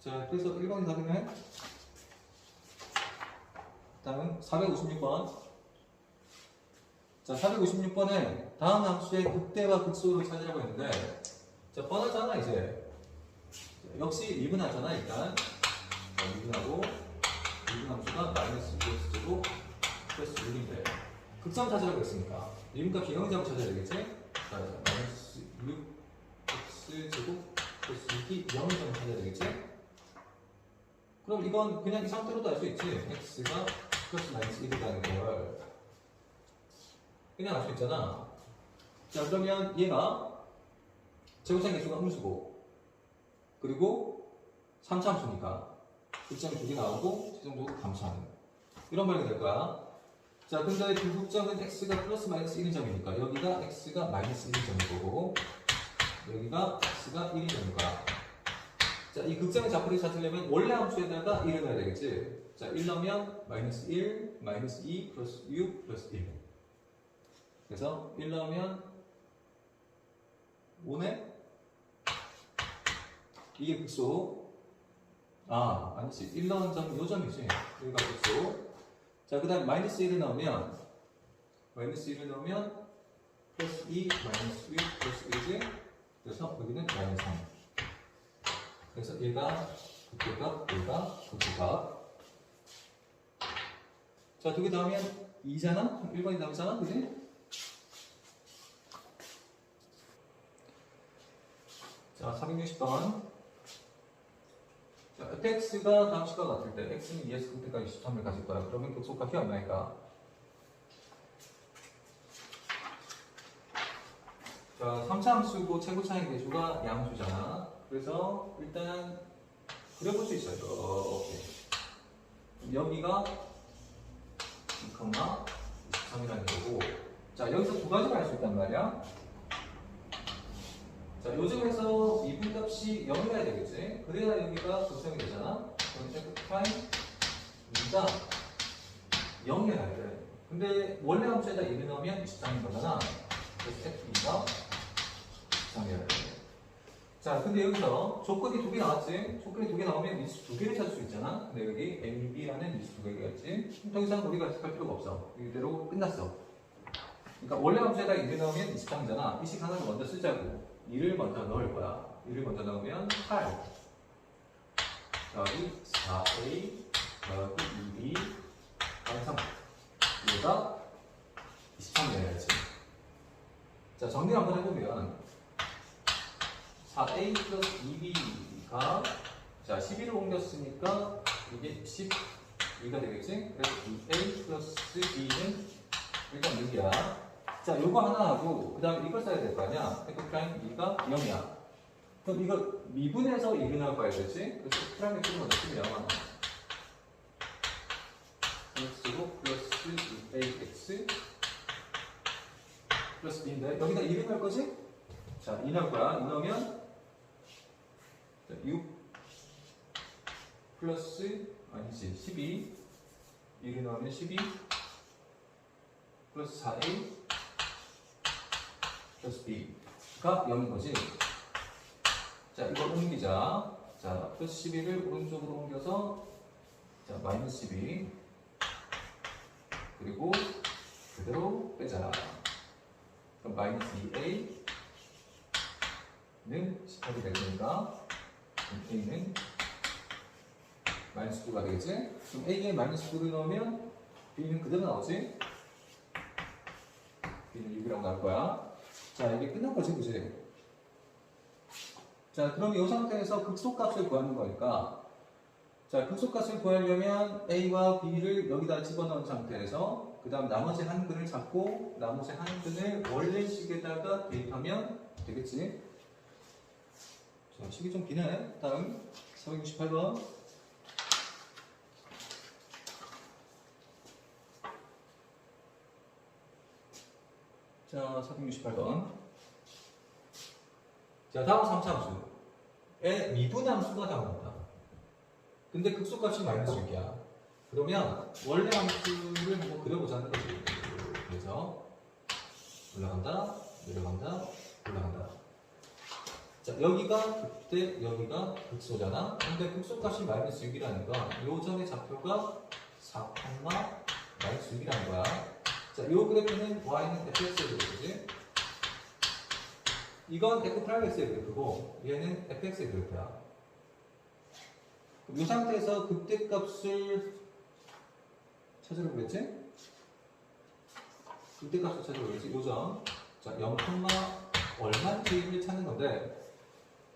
자, 그래서 1번이 답이네. 다음은 456번. 자, 456번에 다음 함수의 극대와 극소를 찾으라고 했는데 자, 뻔하잖아 이제. 역시 미분하잖아 일단. 자, 미분하고 미분함수가 마이너스 2x제곱 플러스 6인데 극점 찾으라고 했으니까 미분값이 0이라고 찾아야 되겠지? 자, 마이너스 6x제곱 플러스 6이 0이라고 찾아야 되겠지? 그럼 이건 그냥 이 상태로도 알 수 있지. x가 플러스 마이너스 1이라는 걸 그냥 알 수 있잖아. 자, 그러면 얘가 제곱상 개수가 음수고 그리고 3차 함수니까 극점이 2개 나오고 최종적으로 감소하는 이런 말이 될 거야. 자, 근데 두 극점은 x가 플러스 마이너스 1인 점이니까 여기가 x가 마이너스 1인 점일 거고 여기가 x가 1인 점일 거야. 자, 이 극점의 좌표를 찾으려면 원래 함수에다가 1을 넣어야 되겠지. 자, 1 넣으면 마이너스 1, 마이너스 2, 플러스 6, 플러스 1. 그래서 1 넣으면 5네? 이게 극소. 아, 아니지. 1 넣은 점, 요 점이지. 여기가 극소. 자, 그 다음 마이너스 1을 넣으면 플러스 2, 마이너스 6, 플러스 1이지. 그래서 여기는 마이너스 3. 그래서 얘가 극소값, 얘가 극소값. 자, 두 개 더하면 2잖아? 1번이 남잖아? 그지? 자, 460번. 자, fx가 다음 식과 같을 때 x는 2에서 극대까지 13을 가질 거야. 그러면 극소값이 얼마일까? 자, 3차 함수고 최고차의 개수가 양수잖아. 그래서 일단 그려볼 수 있어요. 이렇게. 여기가 2,23이라는 거고. 자, 여기서 두 가지를 알 수 있단 말이야. 자, 요즘에서 미분값이 0이어야 되겠지? 그래야 여기가 극성이 되잖아? 그럼 f' 2가 0이어야 돼. 근데 원래 함수에다 1을 넣으면 23인 거잖아. 그래서 f2가 23이어야 돼. 자, 근데 여기서 조건이 두 개 나왔지? 조건이 두 개 나오면 미수 두 개를 찾을 수 있잖아? 근데 여기 A, B라는 미수 두 개가 있지? 더 이상 우리가 해석할 필요가 없어. 이대로 끝났어. 그러니까 원래 함수에다 1을 넣으면 23이잖아. 이 식 하나를 먼저 쓰자고. 2를 먼저 넣을 거야. 2를 먼저 넣으면 8 더하기 4a 더하기 2b 더하기 3 얘가 23이어야지. 자, 정리 한번 해보면 4a 플러스 2b가 자 11을 옮겼으니까 이게 12가 되겠지? 그래서 2a 플러스 b는 일단 6이야. 자, 요거 하나 하고, 그 다음에 이걸 써야 될 거 아니야? F'2가 0이야. 그럼 이거 미분해서 1이 나올 봐야 되지? 그래서 프라임엑스를 먼저 쓰면 x제곱 플러스 2ax 플러스 b인데 여기다 1이 나올 거지? 자, 2 나올 거야. 2 넣으면 6 플러스 아니지 12 1이 넣으면 12 플러스 4a 플러스 b가 0인 거지. 자, 이걸 옮기자. 자, 플러스 12를 오른쪽으로 옮겨서 자, 마이너스 12 그리고 그대로 빼자. 그럼 마이너스 2a는 18이 될 테니까 a는 마이너스 9가 되겠지? 그럼 a에 마이너스 9를 넣으면 b는 그대로 나오지? b는 6이라고 나올 거야. 자, 이게 끝난 거지, 그지? 자, 그럼 이 상태에서 극소값을 구하는 거니까 자, 극소값을 구하려면 a와 b를 여기다 집어넣은 상태에서 그 다음 나머지 한 근을 잡고 나머지 한 근을 원래 식에다가 대입하면 되겠지? 자, 식이 좀 기네. 다음 468번 자, 468번 자, 다음 3차함수의 미분함수가 나옵니다. 근데 극소값이 마이너스 6이야. 그러면 원래 함수를 한번 그려보자는 거지. 그래서 올라간다, 내려간다, 올라간다. 자, 여기가 극대, 여기가 극소잖아. 근데 극소값이 마이너스 6이라니까 요 점의 좌표가 4, 마이너스 6이라는 거야. 자, 요 그래프는 y는 fx의 그래프지. 이건 f 프라임 x의 그래프고 얘는 fx의 그래프야. 이 상태에서 극대값을 찾으러 보겠지? 극대값을 찾으러 보겠지? 요점. 자, 0, 얼마인지를 찾는 건데,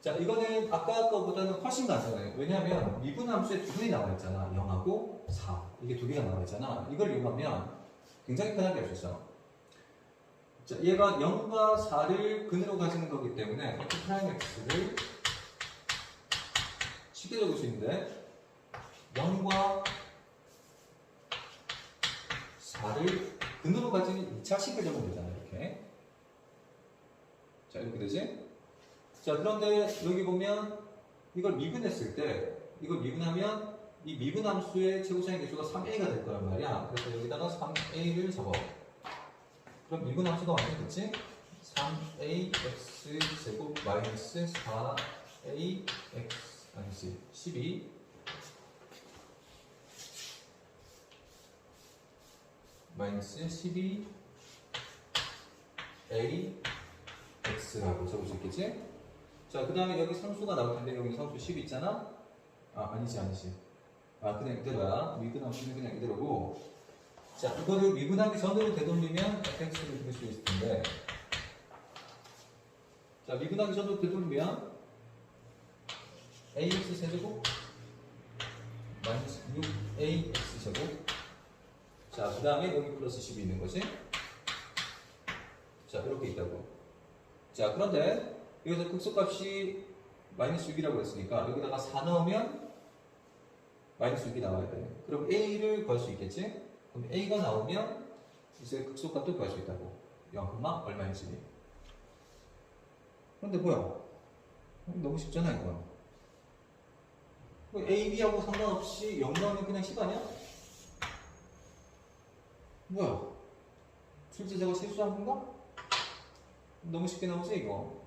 자, 이거는 아까 거보다는 훨씬 간단해요. 왜냐하면 미분함수에 두 분이 나와 있잖아. 0하고 4. 이게 두 개가 나와 있잖아. 이걸 이용하면 굉장히 편하게 할 수 있어. 자, 얘가 0과 4를 근으로 가지는 거기 때문에 f'x를 쉽게 적을 수 있는데 0과 4를 근으로 가지는 2차 식을 적으면 되잖아요. 이렇게. 자, 이렇게 되지? 자, 그런데 여기 보면 이걸 미분했을 때 이걸 미분하면 이 미분함수의 최고차의 개수가 3a가 될 거란 말이야. 그래서 여기다가 3a를 적어. 그럼 미분함수가 완성됐지? 3ax 제곱 마이너스 4ax 아니지 12 마이너스 12ax라고 적을 수 있겠지? 자, 그 다음에 여기 상수가 나올 텐데 여기 상수 10 있잖아? 아니지. 그냥 이대로야. 미분함수는 그냥 이대로고. 자, 이거를 미분하기 전으로 되돌리면 fx를 그릴 수 있을 텐데. 자, 미분하기 전으로 되돌리면 ax 세제곱 마이너스 6ax 제곱. 자, 그 다음에 여기 플러스 10이 있는 거지. 자, 이렇게 있다고. 자, 그런데 여기서 극소값이 마이너스 6이라고 했으니까 여기다가 4 넣으면 마이너스 6이 나와야 돼. 그럼 a를 구할 수 있겠지? 그럼 a가 나오면 이제 극소값도 구할 수 있다고. 0, 얼마인지. 그런데 뭐야? 너무 쉽잖아, 이건. a, b하고 상관없이 0 넣으면 그냥 10 아니야? 뭐야? 출제자가 실수한 건가? 너무 쉽게 나오지, 이거?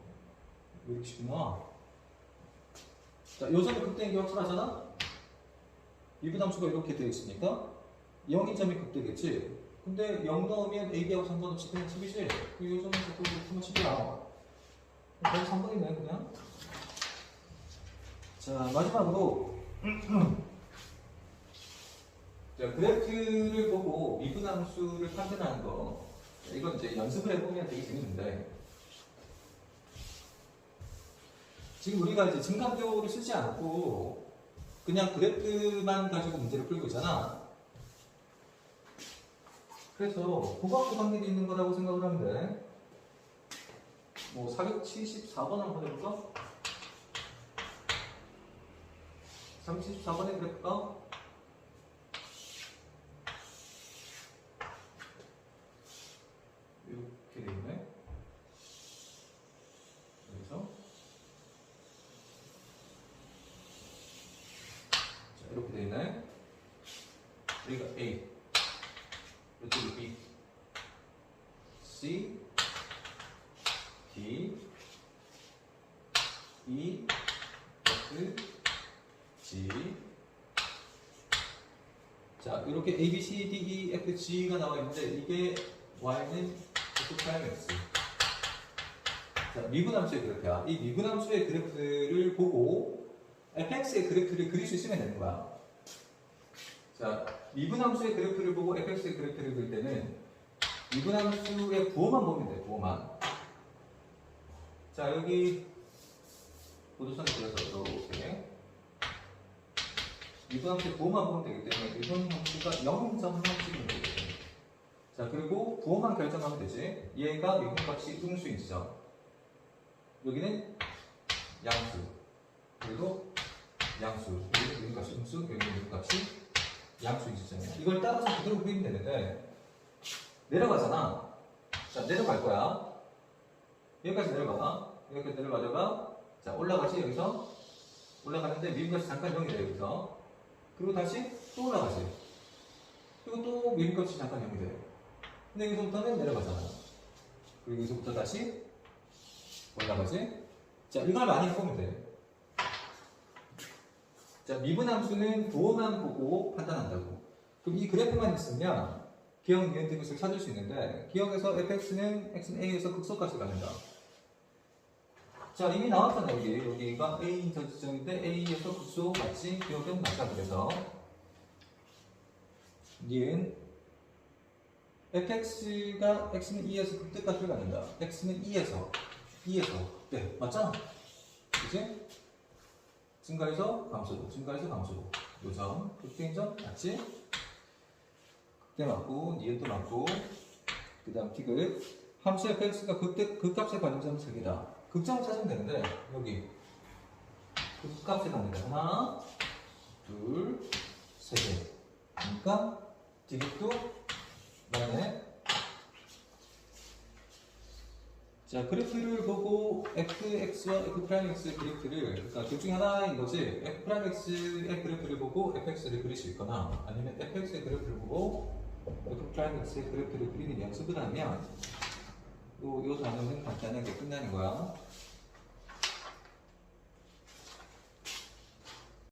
왜 이렇게 쉽게 나와? 자, 요점이 극대인 게 확실하잖아? 미분함수가 이렇게 되어 있으니까 0인 점이 극대겠지? 근데 0 넣으면 a, b하고 상관없이 그냥 10이지? 그 요점은 자꾸 그렇구만 10이야. 거의 3번이네, 그냥. 자, 마지막으로 자, 그래프를 보고 미분함수를 판단하는 거. 이건 이제 연습을 해보면 되게 재밌는데 지금 우리가 이제 증강도를 쓰지 않고 그냥 그래프만 가지고 문제를 풀고 있잖아. 그래서 고각도 확률이 있는 거라고 생각을 하면 돼. 뭐 474번 한번 해볼까? 374번의 그래프가 이렇게 돼 있네. 여기서 자, 이렇게 돼 있네. 여기가 A, 이쪽이 B, C, D, E, F, G. 자, 이렇게 A, B, C, D, E, F, G가 나와 있는데 이게 Y는 X'. 자, 미분함수의 그래프야. 이 미분함수의 그래프를 보고 fx의 그래프를 그릴 수 있으면 되는 거야. 자, 미분함수의 그래프를 보고 fx의 그래프를 그릴 때는 미분함수의 부호만 보면 돼, 부호만. 자, 여기 보도선을 그려서 이렇게 미분함수의 부호만 보면 되기 때문에 미분함수가 0.1쯤이면 되거든. 자, 그리고 부호만 결정하면 되지. 얘가 미분값이 음수인 지점, 여기는 양수, 그리고 양수, 여기는 미분값이 음수, 여기는 미분값이 양수인 지점이야. 이걸 따라서 그대로 그리면 되는데 내려가잖아. 자, 내려갈 거야. 여기까지 내려가. 여기까지 내려가다가 자, 올라가지. 여기서 올라가는데 미분값이 잠깐 0이 돼. 여기서. 그리고 다시 또 올라가지. 그리고 또 미분값이 잠깐 0이 돼. 근데 여기서부터는 내려가잖아. 그리고 여기서부터 다시 올라가지. 자, 이걸 많이 해보면 돼. 자, 미분함수는 부호만 보고 판단한다고. 그럼 이 그래프만 있으면 기억, 니은, 등을 찾을 수 있는데 기억에서 fx는 x는 a에서 극소값을 갖는다. 자, 이미 나왔잖아. 여기가 a인 전 지점인데 a에서 극소 맞지? 기억은 맞다. 그래서 니은 fx가 x는 2에서 극대값을 갖는다. x는 2에서 네, 맞잖아. 그치? 증가해서 감소도, 증가해서 감소도. 요점, 극대인 점 맞지? 극대 맞고, 니은도 맞고, 그 다음 디귿. 함수 fx가 극값에 관련 점은 3개다. 극점을 찾으면 되는데, 여기. 극값에 관련 점 하나, 둘, 세 개. 그러니까, 디귿도 맞네. 자, 그래프를 보고 fx와 f'x의 그래프를, 그러니까 둘 중에 하나인 거지. f'x의 그래프를 보고 fx를 그릴 수 있거나 아니면 fx의 그래프를 보고 f'x의 그래프를 그리는 연습을 하면 요 단어는 간단하게 끝나는 거야.